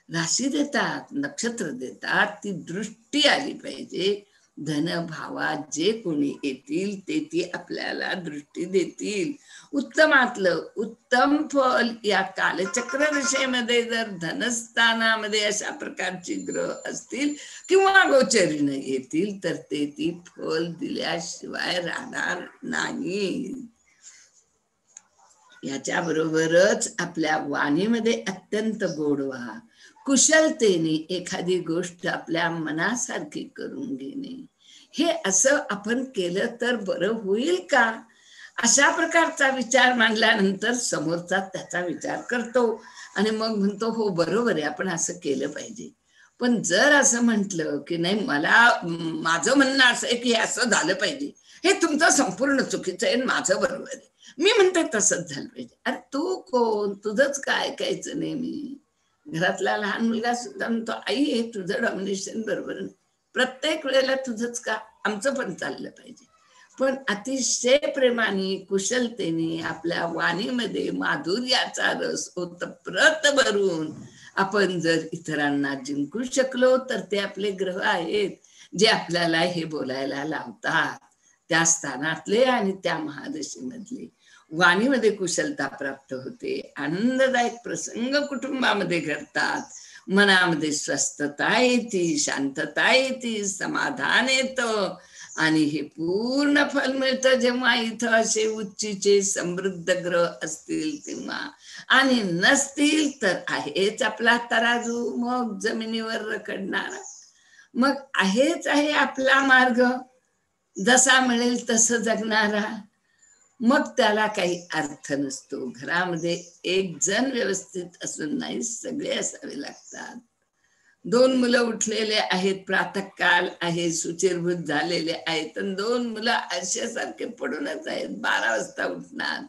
राशी देतात, नक्षत्र देतात. ती दृष्टी आली पाहिजे. धन भावात जे कोणी येतील ते ती आपल्याला दृष्टी देतील. उत्तमातलं उत्तम फल या कालचक्र रेषेमध्ये जर धनस्थानामध्ये अशा प्रकारची ग्रह असतील किंवा गोचरीनं येतील तर ते ती फल दिल्याशिवाय राहणार नाही. याच्या बरोबरच आपल्या वाणीमध्ये अत्यंत गोडवा, कुशलतेने एखादी गोष्ट आपल्या मनासारखी करून घेणे, हे असं आपण केलं तर बरं होईल का, अशा प्रकारचा विचार मांडल्यानंतर समोरचा त्याचा विचार करतो आणि मग म्हणतो हो बरोबर आहे, आपण असं केलं पाहिजे. पण जर असं म्हटलं की नाही, मला माझं म्हणणं असं आहे की असं झालं पाहिजे, हे तुमचं संपूर्ण चुकीचं आहे, माझं बरोबर आहे, मी म्हणते तसंच झालं पाहिजे. अरे तू कोण, तुझंच काय ऐकायचं नेहमी. घरातला लहान मुलगा सुद्धा म्हणतो आई हे तुझं डॉमिनेशन बरोबर नाही, प्रत्येक वेळेला तुझंच का, आमचं पण चाललं पाहिजे. पण अतिशय प्रेमाने कुशलतेने आपल्या वाणीमध्ये माधुर्याचा रस ओतप्रत भरून आपण जर इतरांना जिंकू शकलो तर ते आपले ग्रह आहेत जे आपल्याला हे बोलायला लावतात, त्या स्थानातले आणि त्या महादशेमधले. वाणीमध्ये कुशलता प्राप्त होते, आनंददायक प्रसंग कुटुंबामध्ये घडतात, मनामध्ये स्वस्थता येते, शांतता येते, समाधान येतं आणि हे पूर्ण फल मिळतं जेव्हा इथं असे उच्चीचे समृद्ध ग्रह असतील तेव्हा. आणि नसतील तर आहेच आपला तराजू मग जमिनीवर रखडणारा, मग आहेच आहे आपला मार्ग जसा मिळेल तसं जगणारा, मग त्याला काही अर्थ नसतो. घरामध्ये एक जण व्यवस्थित असून नाही, सगळे असावे लागतात. दोन मुलं उठलेले आहेत, प्रातःकाल आहे, सुचिरभूत झालेले आहेत, आणि दोन मुलं आरशासारखे पडूनच आहेत, 12 वाजता उठणार,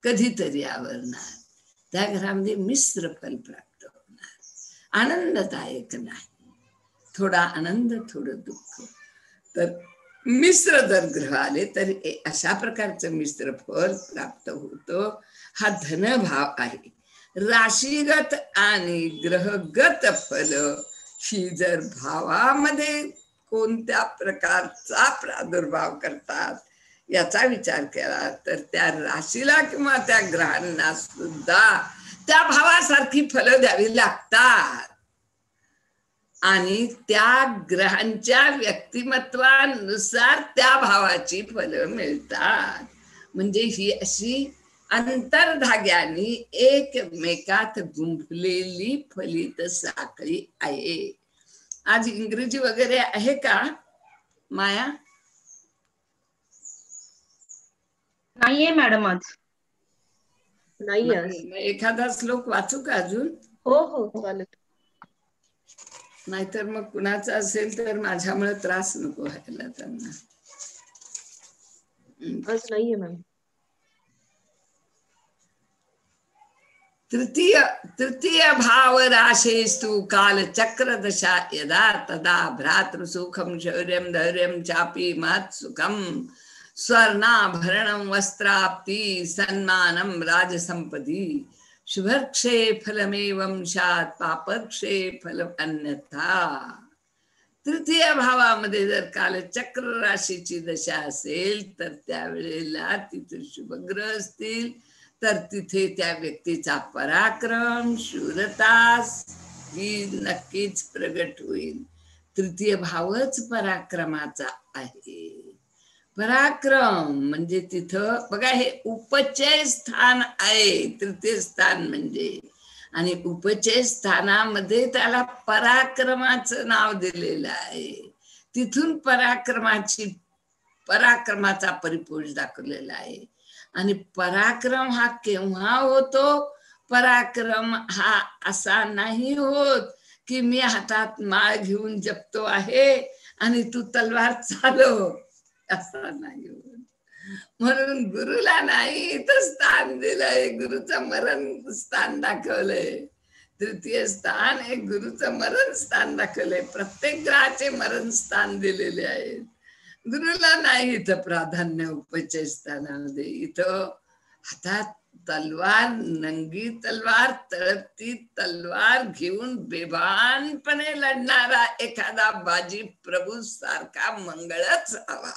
कधीतरी आवरणार. त्या घरामध्ये मिश्र फल प्राप्त होणार, आनंददायक नाही, थोडा आनंद थोडं दुःख. तर मिश्र जर ग्रह आले तर अशा प्रकारचं मिश्र फल प्राप्त होतं. हा धनभाव आहे. राशीगत आणि ग्रहगत फल ही जर भावामध्ये कोणत्या प्रकारचा प्रादुर्भाव करतात याचा विचार केला तर त्या राशीला किंवा त्या ग्रहांना सुद्धा त्या भावासारखी फलं द्यावी लागतात आणि त्या ग्रहांच्या व्यक्तिमत्वानुसार त्या भावाची फलं मिळतात. म्हणजे ही अशी अंतर्धाग्याने एकमेकात गुंफलेली फलित साखळी आहे. आज इंग्रजी वगैरे आहे का माया? नाहीये मॅडम, आज नाही. एखादा श्लोक वाचू का अजून? हो हो चालेल. नाहीतर मग कुणाचा असेल तर माझ्यामुळे त्रास नको व्हायला त्यांना. आज नाहीये मॅम. तृतीय भाव राशेस्तु काल चक्र दशा यदा तदा भ्रातृसुखम शौर्यम धैर्यम चापी महत्सुखम स्वर्णाभरणं वस्त्राप्ति सन्मानं राजसंपदि शुभर्क्षे फलमेवं स्यात् पापक्षे फलम् अन्यथा. तृतीय भावामध्ये जर कालचक्र राशीची दशा असेल तर त्यावेळेला तिथे शुभग्रह असतील तर तिथे त्या व्यक्तीचा पराक्रम शूरता ही नक्कीच प्रगट होईल. तृतीय भावच पराक्रमाचा आहे. पराक्रम म्हणजे तिथं बघा, हे उपचय स्थान आहे तृतीय स्थान म्हणजे, आणि उपचय स्थानामध्ये त्याला पराक्रमाचं नाव दिलेलं आहे. तिथून पराक्रमाचा परिपोष दाखवलेला आहे. आणि पराक्रम हा केव्हा होतो? पराक्रम हा असा नाही होत की मी हातात माळ घेऊन जपतो आहे आणि तू तलवार चालव, असा नाही होत. म्हणून गुरुला नाही इथं स्थान दिलंय, गुरुचं मरण स्थान दाखवलंय. तृतीय स्थान हे गुरुचं मरण स्थान दाखवलंय. प्रत्येक ग्रहाचे मरण स्थान दिलेले आहेत. गुरुला नाही इथं प्राधान्य उपचय स्थानामध्ये. इथं हातात तलवार, नंगी तलवार, तळपती तलवार घेऊन बेभानपणे लढणारा एखादा बाजी प्रभू सारखा मंगळच हवा.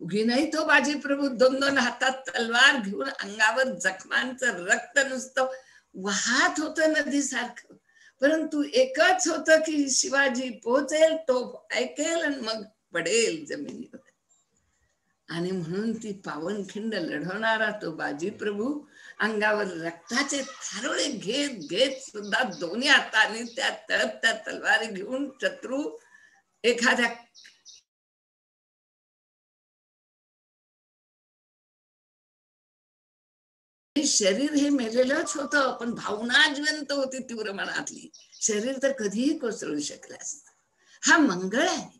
उगी नाही तो बाजी प्रभू 2-2 हातात तलवार घेऊन अंगावर जखमांचं रक्त नुसतं वाहत होतं नदीसारखं. परंतु एकच होतं की शिवाजी पोहोचेल, तो ऐकेल आणि मग पडेल जमिनीवर. आणि म्हणून ती पावनखिंड लढवणारा तो बाजी प्रभू अंगावर रक्ताचे थारोळे घेत घेत सुद्धा दोन्ही हाताने त्या तळपत्या तलवारी घेऊन शत्रू एखाद्या शरीर हे मेलेलंच होतं, पण भावना जिवंत होती तीव्र मनातली. शरीर तर कधीही कोसळू शकलं असतं. हा मंगळ आहे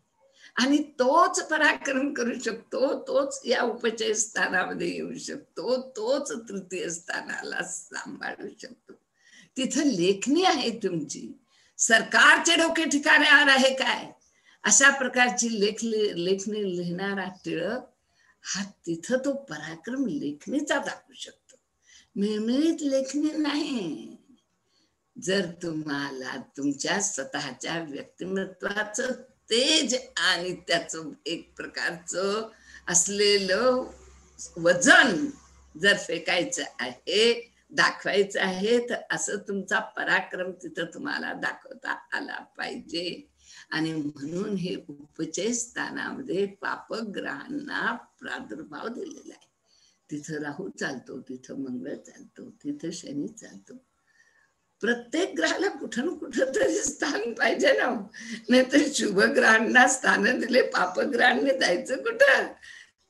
आणि तोच पराक्रम करू शकतो, तोच या उपचय स्थानामध्ये येऊ शकतो, तोच तृतीय स्थानाला सांभाळू शकतो. तिथं लेखणी आहे तुमची. सरकारचे डोके ठिकाण्यावर आहे काय अशा प्रकारची लेखणी लिहिणारा टिळक हा तिथं तो पराक्रम लेखणीचा दाखवू शकतो, निर्मित लेखणी नाही. जर तुम्हाला तुमच्या स्वतःच्या व्यक्तिमत्वाचं तेज आणि त्याचं एक प्रकारचं असलेलं वजन जर फेकायचं आहे, दाखवायचं आहे, तर असं तुमचा पराक्रम तिथं तुम्हाला दाखवता आला पाहिजे. आणि म्हणून हे उपचय स्थानामध्ये पापग्रहांना प्रादुर्भाव दिलेला आहे. तिथं राहू चालतो, तिथं मंगळ चालतो, तिथं शनी चालतो. प्रत्येक ग्रहाला कुठं ना कुठं तरी स्थान पाहिजे ना. नाही तर शुभ ग्रहांना स्थान दिले, पापग्रहांनी जायचं कुठं?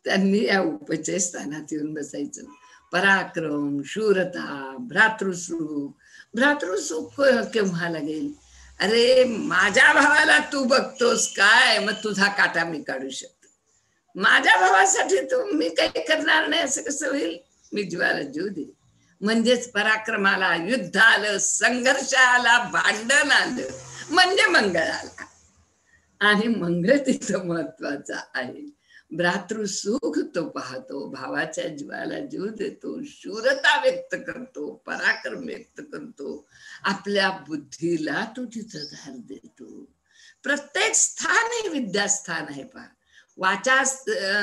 त्यांनी या उपचय स्थानात येऊन बसायचं. पराक्रम, शूरता, भ्रातृसुख. भ्रातृसुख केव्हा लागेल? अरे माझ्या भावाला तू बघतोस काय, मग तुझा काटा मी काढू शकतो. माझ्या भावासाठी तू मी काही करणार नाही असं कसं होईल? मी जीवाला जीव दे. म्हणजेच पराक्रमाला, युद्ध आलं, संघर्ष आला, भांडण आलं म्हणजे मंगळ आला. आणि मंगळ तिथं महत्वाचा आहे. भ्रातृसुख तो पाहतो, भावाच्या जीवाला जीव देतो, शूरता व्यक्त करतो, पराक्रम व्यक्त करतो, आपल्या बुद्धीला तो तिथं धार देतो. प्रत्येक स्थान हे विद्यास्थान आहे. पहा, वाचा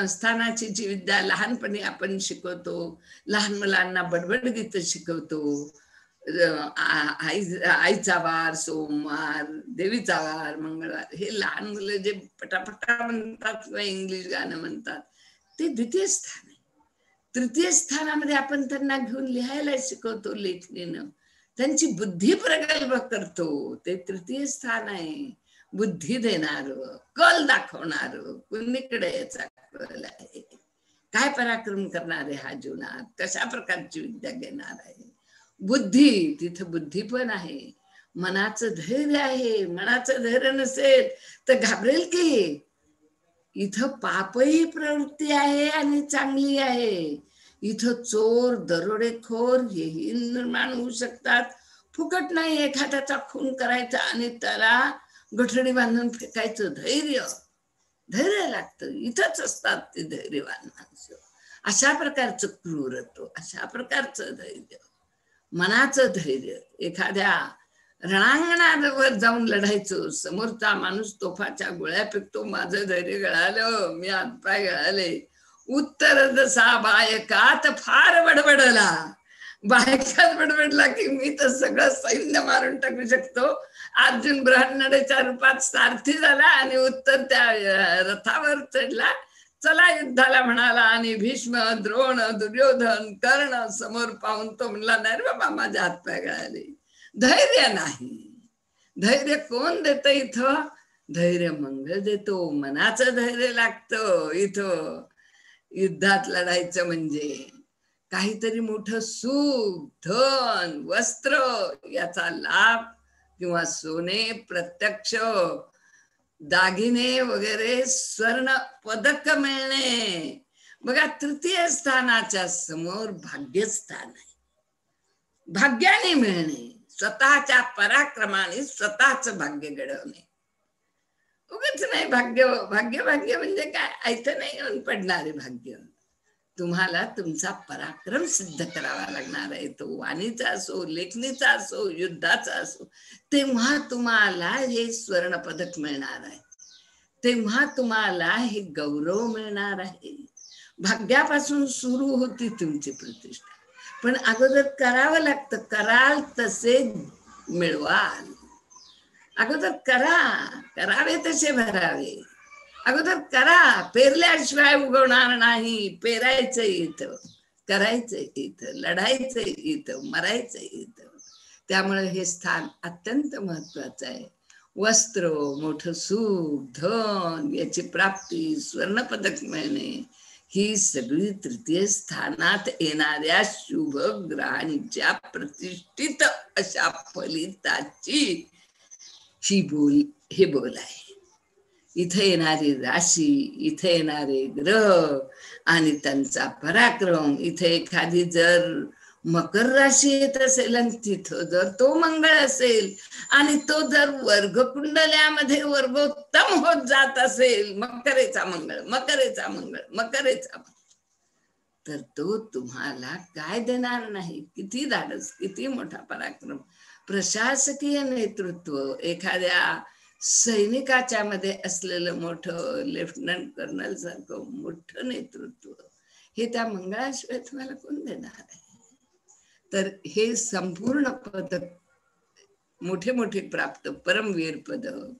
स्थानाची जी विद्या लहानपणी आपण शिकवतो, लहान मुलांना बडबड गीत शिकवतो, आईचा वार सोमवार, देवीचा वार मंगळवार, हे लहान मुलं जे पटापटा म्हणतात किंवा इंग्लिश गाणं म्हणतात, ते द्वितीय स्थान आहे. तृतीय स्थानामध्ये आपण त्यांना घेऊन लिहायला शिकवतो लेखणीनं, त्यांची बुद्धी प्रगल्भ करतो, ते तृतीय स्थान आहे. बुद्धी देणार, कल दाखवणार, कुणीकडे याचा कल आहे, काय पराक्रम करणार आहे हा जीवनात, कशा प्रकारची विद्या घेणार आहे. बुद्धी, तिथं बुद्धी पण आहे, मनाचं धैर्य आहे. मनाचं धैर्य नसेल तर घाबरेल की. इथं पापही प्रवृत्ती आहे आणि चांगली आहे. इथं चोर, दरोडेखोर हेही निर्माण होऊ शकतात. फुकट नाही एखाद्याचा खून करायचा आणि त्याला गठडी बांधून फेकायचं. धैर्य लागतं. इथंच असतात ते धैर्यवान माणसं. अशा प्रकारचं क्रूरत्व, अशा प्रकारचं धैर्य, मनाचं धैर्य. एखाद्या रणांगणावर जाऊन लढायचं, समोरचा माणूस तोफाच्या गोळ्या फेकतो, माझं धैर्य गळालं, मी हातपाय गळाले. उत्तर जसा बायकात फार बडबडला, बायकात बडबडला की मी तर सगळं सैन्य मारून टाकू शकतो. अर्जुन ब्रह्मण्याच्या रूपात सारथी झाला आणि उत्तर त्या रथावर चढला, चला युद्धाला म्हणाला. आणि भीष्म, द्रोण, दुर्योधन, कर्ण समोर पाहून तो म्हणला, नाही रे बाबा, माझ्या हातपाय गळाले. धैर्य नाही. धैर्य कोण देत इथं? धैर्य मंगळ देतो. मनाचं धैर्य लागतं इथं. युद्धात लढायचं म्हणजे काहीतरी मोठं सुख, धन, वस्त्र याचा लाभ किंवा सोने, प्रत्यक्ष दागिने वगैरे, स्वर्ण पदक मिळणे, बघा, तृतीय स्थानाच्या समोर भाग्यस्थान आहे. भाग्याने मिळणे, स्वतःच्या पराक्रमाने स्वतःच भाग्य घडवणे. उगाच नाही भाग्य भाग्य भाग्य म्हणजे काय, ऐकत नाही येऊन पडणारे भाग्य. तुम्हाला तुमचा पराक्रम सिद्ध करावा लागणार आहे. तो वाणीचा असो, लेखणीचा असो, युद्धाचा असो. तेव्हा तुम्हाला हे स्वर्ण पदक मिळणार आहे, तेव्हा तुम्हाला हे गौरव मिळणार आहे. भाग्यापासून सुरू होती तुमची प्रतिष्ठा, पण अगोदर करावं लागतं. कराल तसे मिळवाल. अगोदर करा, करावे तसे भरावे. अगोदर करा, पेरल्याशिवाय उगवणार नाही. पेरायचं इथं, करायचं इथं, लढायचं इथं, मरायचं इथं. त्यामुळे हे स्थान अत्यंत महत्वाचं आहे. वस्त्र, मोठं सुख, धन याची प्राप्ती, स्वर्णपदक मिळणे, ही सगळी तृतीय स्थानात येणाऱ्या शुभ ग्रहांच्या प्रतिष्ठित अशा फलिताची ही हे बोल आहे. इथे येणारी राशी, इथे येणारे ग्रह आणि त्यांचा पराक्रम. इथे एखादी जर मकर राशी येत असेल आणि तिथं जर तो मंगळ असेल आणि तो जर वर्गकुंडल्यामध्ये वर्गोत्तम होत जात असेल, मकरेचा मंगळ, मकरेचा मंगळ, मकरेचा मंगळ, तर तो तुम्हाला काय देणार नाही. किती धाडस, किती मोठा पराक्रम. प्रशासकीय नेतृत्व, एखाद्या सैनिकाच्या मध्ये असलेलं मोठं लेफ्टनंट कर्नल सारखं मोठं नेतृत्व, हे त्या मंगळाशिवाय तुम्हाला कोण देणार आहे. तर हे संपूर्ण पदक, मोठे मोठे प्राप्त परमवीर पदक,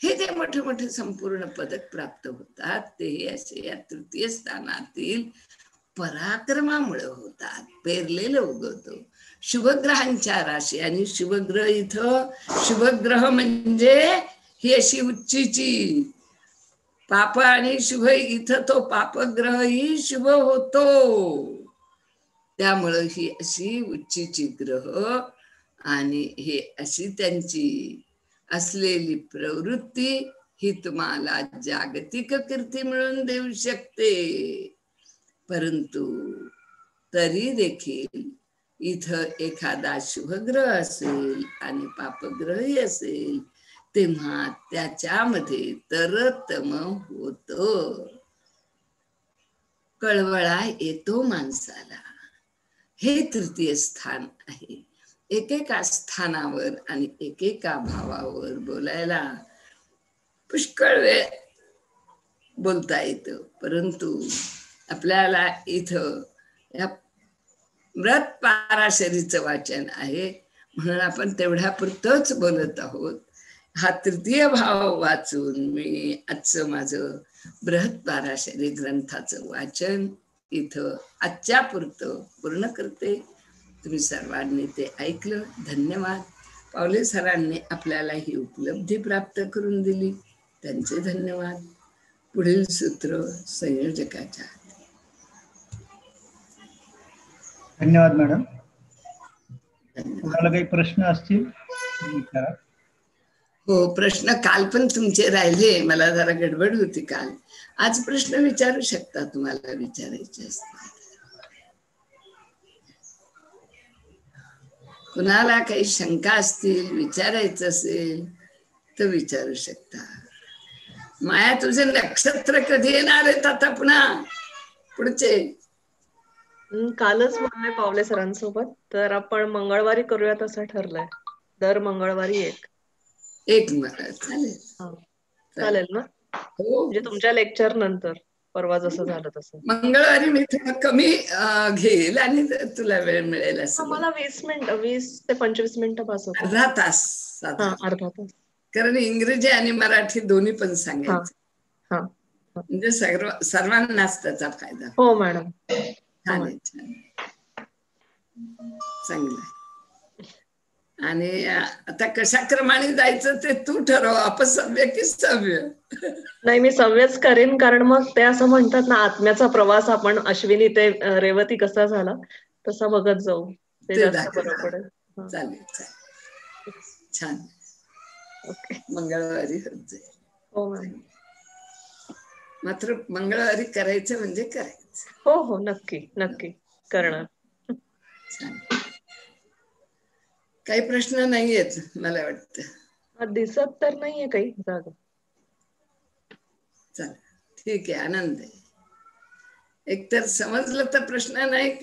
हे जे मोठे मोठे संपूर्ण पदक प्राप्त होतात, ते असे या तृतीय स्थानातील पराक्रमामुळे होतात. पेरलेलं उगवतं. शुभग्रहांच्या राशी, आणि शुभग्रह इथं, शुभग्रह म्हणजे ही अशी उच्चीची, पाप आणि शुभ, इथं तो पापग्रहही शुभ होतो. त्यामुळं ही अशी उच्चीची ग्रह आणि हे अशी त्यांची असलेली प्रवृत्ती ही तुम्हाला जागतिक कीर्ती मिळवून देऊ शकते. परंतु तरी देखील इथं एखादा शुभग्रह असेल आणि पापग्रही असेल, तेव्हा त्याच्यामध्ये तरतम होत, कळवळा येतो माणसाला. हे तृतीय स्थान आहे. एकेका स्थानावर आणि एकेका भावावर बोलायला पुष्कळ वेळ बोलता येतं, परंतु आपल्याला इथं या व्रत पाराशरीचं वाचन आहे म्हणून आपण तेवढ्यापुरतंच बोलत आहोत. हा तृतीय भाव वाचून मी आजचं माझं बृहत पाराशरी ग्रंथाचं वाचन इथं आजच्या पुरतं पूर्ण करते. तुम्ही सर्वांनी ते ऐकलं, धन्यवाद. पावले सरांनी आपल्याला ही उपलब्धी प्राप्त करून दिली, त्यांचे धन्यवाद. पुढील सूत्र संयोजकाच्या. धन्यवाद मॅडम. तुम्हाला काही प्रश्न असतील विचारा. हो, प्रश्न काल पण तुमचे राहिले, मला जरा गडबड होती काल. आज प्रश्न विचारू शकता, तुम्हाला विचारायचे असतील. कुणाला काही शंका असतील, विचारायचं असेल तर विचारू शकता. माया, तुझे नक्षत्र कधी येणार आहेत आता पुन्हा पुढचे? कालच बोलले पावले सरांसोबत, तर आपण मंगळवारी करूयात असं ठरलंय. दर मंगळवारी एक चालेल. चालेल ना? हो, म्हणजे तुमच्या लेक्चर नंतर, परवा जसं झालं तसं. मंगळवारी मी थोडं कमी घेईल आणि तुला वेळ मिळेल असं. मला 20 ते 25 मिनिटं पास होतं. अर्धा तास. अर्धा तास. कारण इंग्रजी आणि मराठी दोन्ही पण सांगायचं, म्हणजे सर्वांनाच त्याचा फायदा. हो मॅडम. छान आहे, छान, चांगलं. आणि आता कशा क्रमाने जायचं ते तू ठरव, अपसव्य की सव्य. नाही, मी सव्यच करेन, कारण मग ते असं म्हणतात ना, आत्म्याचा प्रवास आपण अश्विनी ते रेवती कसा झाला तसा बघत जाऊ, ते जास्त बरं पडेल. चालेल, चालेल, छान. ओके, मंगळवारी होत जाईल. हो मॅम. मात्र मंगळवारी करायचं म्हणजे करायचं. हो हो, नक्की नक्की करणार. काही प्रश्न नाहीयेत मला वाटतं. दिसत तर नाहीये काही जागा. चला ठीक आहे, आनंद आहे. एकतर समजलं तर प्रश्न नाही.